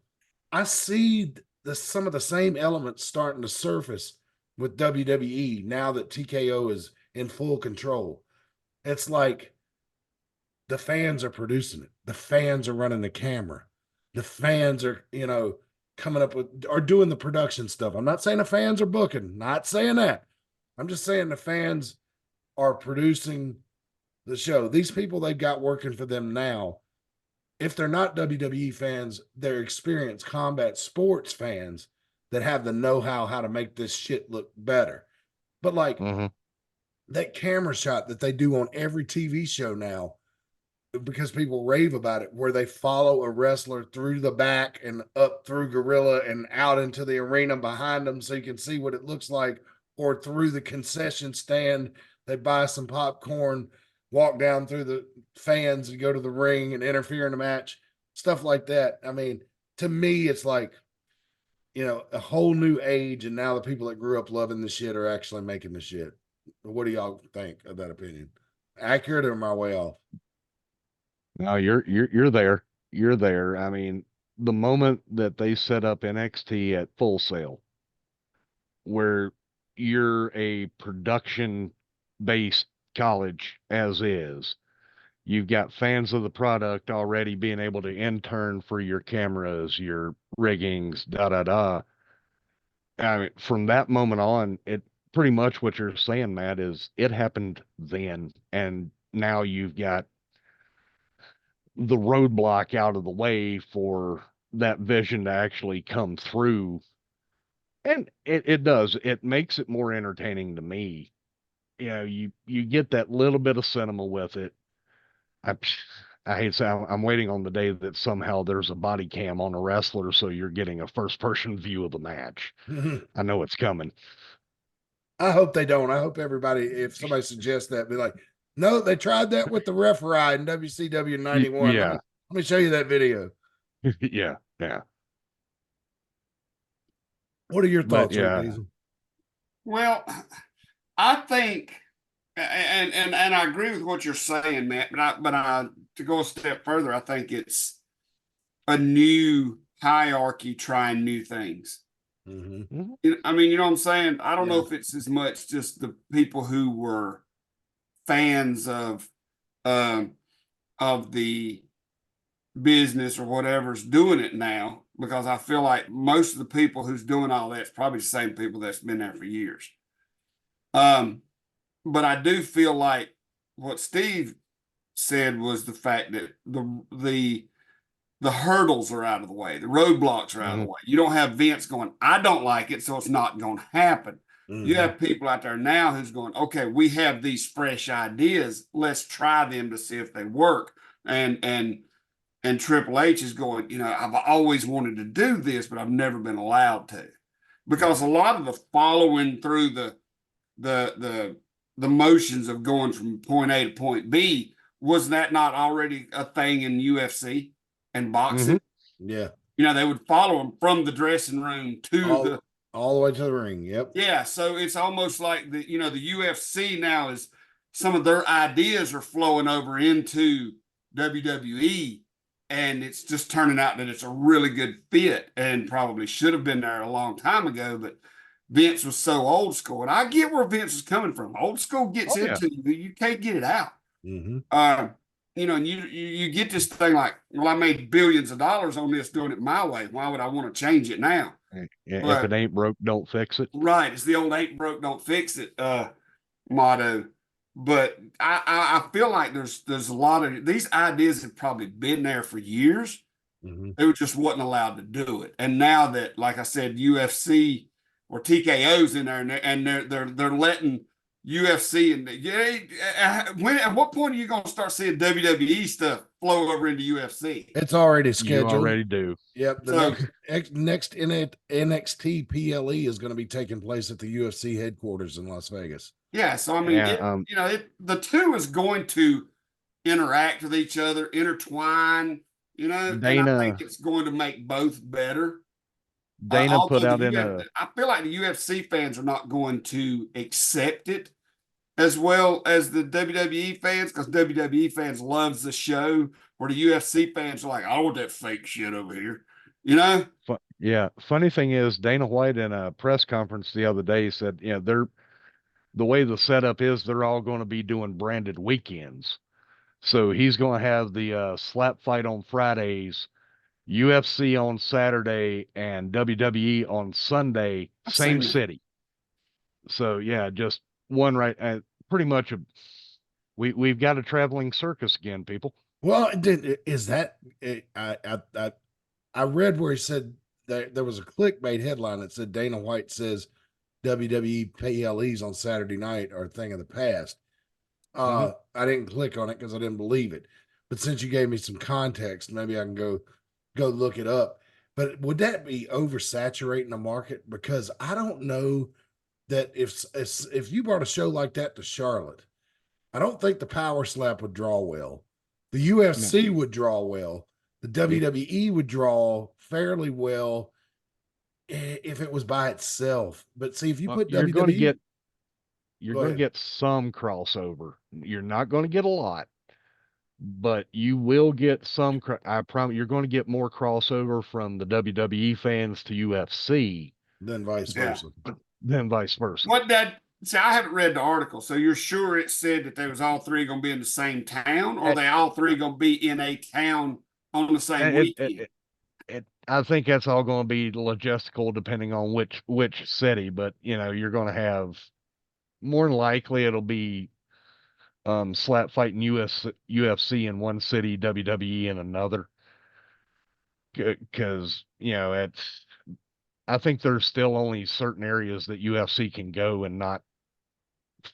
I see some of the same elements starting to surface with WWE now that TKO is in full control. It's like the fans are producing it. The fans are running the camera. The fans are, coming up with or doing the production stuff. I'm not saying the fans are booking, not saying that. I'm just saying the fans are producing the show. These people they've got working for them now, if they're not WWE fans, they're experienced combat sports fans that have the know-how how to make this shit look better. But like that camera shot that they do on every TV show now, because people rave about it, where they follow a wrestler through the back and up through Gorilla and out into the arena behind them so you can see what it looks like, or through the concession stand, they buy some popcorn, walk down through the fans and go to the ring and interfere in the match, stuff like that. I mean, to me, it's like, a whole new age, and now the people that grew up loving the shit are actually making the shit. What do y'all think of that opinion? Accurate or am I way off? No, you're there. You're there. I mean, the moment that they set up NXT at Full Sail, where you're a production based college as is, you've got fans of the product already being able to intern for your cameras, your riggings, da da da. I mean, from that moment on, it pretty much what you're saying, Matt, is it happened then, and now you've got the roadblock out of the way for that vision to actually come through. And it does. It makes it more entertaining to me you get that little bit of cinema with it. I hate to say I'm waiting on the day that somehow there's a body cam on a wrestler, so you're getting a first person view of the match. I know it's coming. I hope they don't. I hope everybody, if somebody suggests that, be like, no, they tried that with the referee in WCW 91. Yeah. Let me show you that video. Yeah. What are your But thoughts, Rick yeah, Diesel? Well, I think, and I agree with what you're saying, Matt. But to go a step further, I think it's a new hierarchy trying new things. Mm-hmm. I mean, you know what I'm saying? I don't know Yeah. if it's as much just the people who were fans of the business or whatever's doing it now, because I feel like most of the people who's doing all that's probably the same people that's been there for years. But I do feel like what Steve said was the fact that the hurdles are out of the way, the roadblocks are out of the way. You don't have Vince going, I don't like it, so it's not going to happen. You have people out there now who's going, okay, we have these fresh ideas. Let's try them to see if they work. And Triple H is going, I've always wanted to do this, but I've never been allowed to. Because a lot of the following through the motions of going from point A to point B, was that not already a thing in UFC and boxing? Yeah. They would follow them from the dressing room to all the way to the ring. Yep. Yeah, so it's almost like the UFC now is some of their ideas are flowing over into WWE, and it's just turning out that it's a really good fit and probably should have been there a long time ago, but Vince was so old school, and I get where Vince is coming from. Old school gets into you, you can't get it out. And you get this thing like, well, I made billions of dollars on this doing it my way. Why would I want to change it now? If it ain't broke, don't fix it. Right. It's the old ain't broke, don't fix it motto. But I feel like there's a lot of these ideas have probably been there for years. They were just wasn't allowed to do it. And now that, like I said, UFC or TKO's in there, and they're letting UFC and at what point are you going to start seeing WWE stuff flow over into UFC? It's already scheduled. You already do. Yep. The next NXT PLE is going to be taking place at the UFC headquarters in Las Vegas. Yeah. So I mean, the two is going to interact with each other, intertwine. And I think it's going to make both better. Dana put out I feel like the UFC fans are not going to accept it as well as the WWE fans, because WWE fans loves the show, where the UFC fans are like, I want that fake shit over here. Yeah. Funny thing is, Dana White in a press conference the other day said, the way the setup is, they're all going to be doing branded weekends. So he's going to have the slap fight on Fridays, UFC on Saturday, and WWE on Sunday, same city. So yeah, just one right. Pretty much we've got a traveling circus again, people. Well, is that I read where he said that there was a clickbait headline that said Dana White says WWE PLEs on Saturday night are a thing of the past. I didn't click on it because I didn't believe it. But since you gave me some context, maybe I can go look it up. But would that be oversaturating the market? Because I don't know that if you brought a show like that to Charlotte, I don't think the Power Slap would draw well. The UFC would draw well. The WWE would draw fairly well if it was by itself. But see, if you put you're WWE, going to get some crossover. You're not going to get a lot, but you will get some. I promise you're going to get more crossover from the WWE fans to UFC than vice versa. See, I haven't read the article, so you're sure it said that they was all three going to be in the same town, or they all three going to be in a town on the same weekend? I think that's all going to be logistical, depending on which city. But you're going to have, more than likely, it'll be slap fighting UFC in one city, WWE in another. Because I think there's still only certain areas that UFC can go and not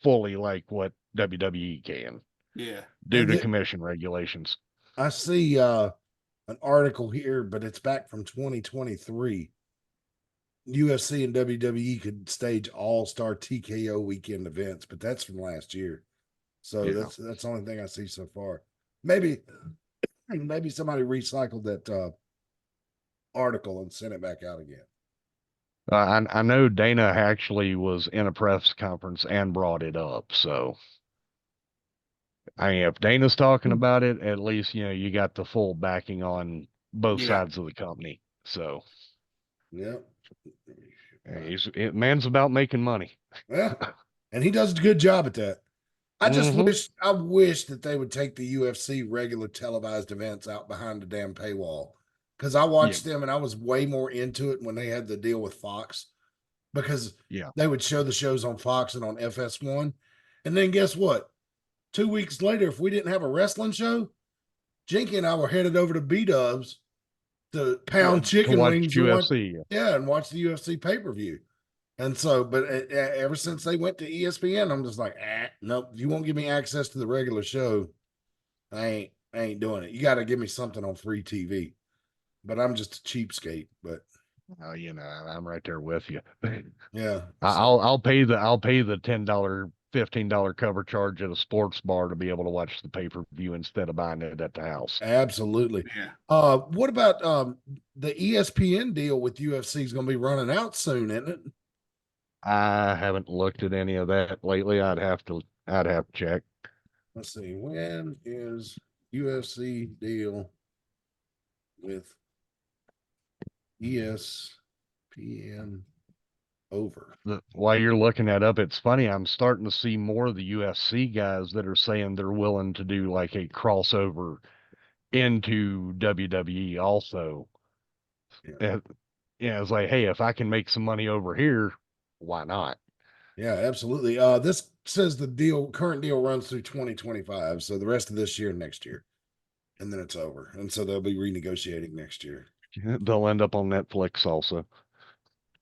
fully like what WWE can Yeah. due And to the- commission regulations. I see an article here, but it's back from 2023. UFC and WWE could stage all-star TKO weekend events, but that's from last year. So Yeah. that's the only thing I see so far. Maybe somebody recycled that article and sent it back out again. I know Dana actually was in a press conference and brought it up. So, I mean, if Dana's talking about it, at least, you got the full backing on both Yeah. sides of the company. So, Yeah. man's about making money. Yeah. And he does a good job at that. I just Mhm. wish that they would take the UFC regular televised events out behind the damn paywall. Because I watched them and I was way more into it when they had the deal with Fox. Because Yeah. they would show the shows on Fox and on FS1. And then guess what? 2 weeks later, if we didn't have a wrestling show, Jinky and I were headed over to B-Dubs to pound To chicken watch wings UFC. and watch the UFC pay-per-view. And so, but ever since they went to ESPN, I'm just like, nope, you won't give me access to the regular show. I ain't doing it. You got to give me something on free TV. But I'm just a cheapskate. But I'm right there with you. yeah, I'll pay the $10, $15 cover charge at a sports bar to be able to watch the pay-per-view instead of buying it at the house. absolutely. Yeah. What about the ESPN deal with UFC is going to be running out soon, isn't it? I haven't looked at any of that lately. I'd have to check. Let's see. When is UFC deal with ESPN over? While you're looking that up, it's funny. I'm starting to see more of the UFC guys that are saying they're willing to do like a crossover into WWE also. Yeah. It's like, hey, if I can make some money over here, why not? Yeah, absolutely. This says the current deal runs through 2025, so the rest of this year and next year, and then it's over. And so they'll be renegotiating next year. They'll end up on Netflix also.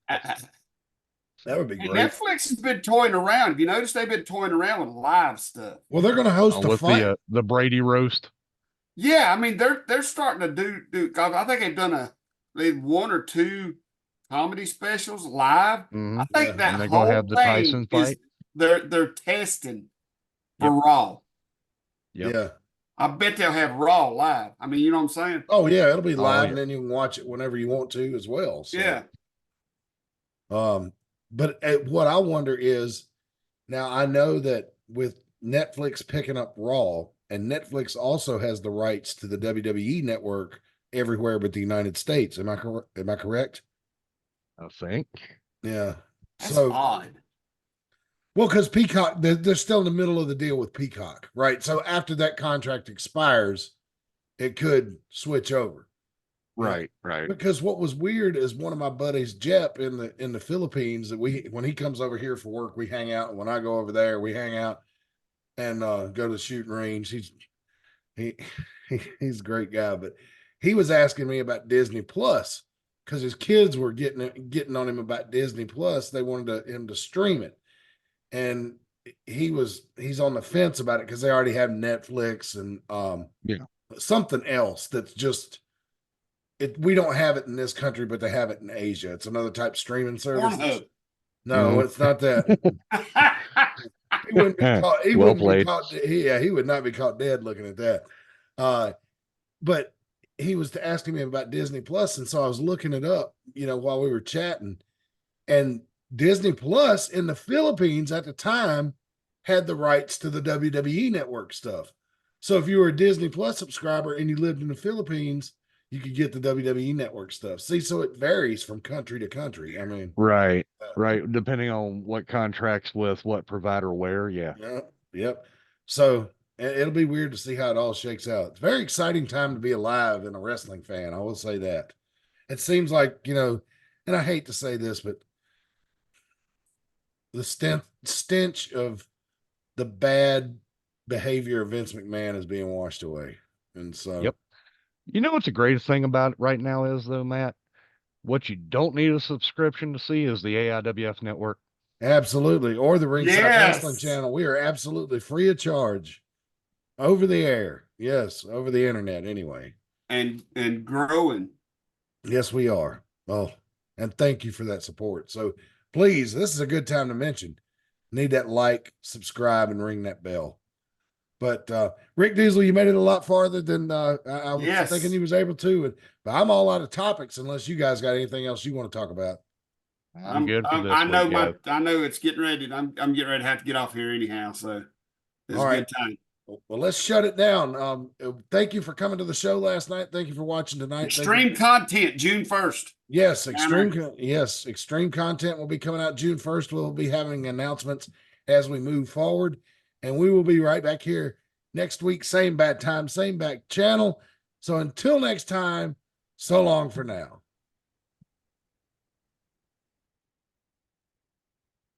That would be Hey, great. Netflix has been toying around. Have you noticed they've been toying around with live stuff? Well, they're going to host a With fight. the Brady roast. Yeah, I mean they're starting to do. Cause I think they've one or two comedy specials live. Mhm. I think Yeah. that And they're whole gonna have the thing Tyson is fight. they're testing for Yep. Raw. Yep. Yeah. I bet they'll have Raw live. I mean, you know what I'm saying? Oh yeah, it'll be Oh, live, yeah. and then you can watch it whenever you want to as well. So. Yeah. But what I wonder is, now I know that with Netflix picking up Raw, and Netflix also has the rights to the WWE network everywhere but the United States. Am I correct? I think. Yeah. That's So odd. well, because Peacock, they're still in the middle of the deal with Peacock, right? So after that contract expires, it could switch over. Right. Because what was weird is one of my buddies, Jep, in the Philippines, that when he comes over here for work, we hang out. And when I go over there, we hang out and go to the shooting range. He's a great guy, but he was asking me about Disney Plus because his kids were getting on him about Disney Plus. They wanted him to stream it, and he's on the fence about it because they already have Netflix and something else that's just. We don't have it in this country, but they have it in Asia. It's another type of streaming service. Pornhub. No, it's not that. He wouldn't be caught. He Well wouldn't played. be caught. He would not be caught dead looking at that. But he was asking me about Disney Plus, and so I was looking it up, while we were chatting. And Disney Plus in the Philippines at the time had the rights to the WWE Network stuff. So if you were a Disney Plus subscriber and you lived in the Philippines, you could get the WWE Network stuff. See, so it varies from country to country. I mean, Right. Depending on what contracts with what provider where. Yeah. Yep. So it'll be weird to see how it all shakes out. It's a very exciting time to be alive and a wrestling fan. I will say that. It seems like, and I hate to say this, but the stench of the bad behavior of Vince McMahon is being washed away. And so, Yep. You know what's the greatest thing about it right now is, though, Matt? What you don't need a subscription to see is the AIWF Network. Absolutely. Or the Ringside Yes. Wrestling channel. We are absolutely free of charge over the air. Yes, over the internet anyway. And growing. Yes, we are. Oh, and thank you for that support. So please, this is a good time to mention. Need that like, subscribe, and ring that bell. But Rick Diesel, you made it a lot farther than I was Yes. thinking you was able to. But I'm all out of topics unless you guys got anything else you want to talk about. I'm good for this I know week, guys. I know it's getting ready. I'm getting ready to have to get off here anyhow. So it's All a right. good time. Well, let's shut it down. Thank you for coming to the show last night. Thank you for watching tonight. Extreme content, June 1st. Yes, extreme content will be coming out June 1st. We'll be having announcements as we move forward, and we will be right back here next week. Same bad time, same back channel. So until next time, so long for now.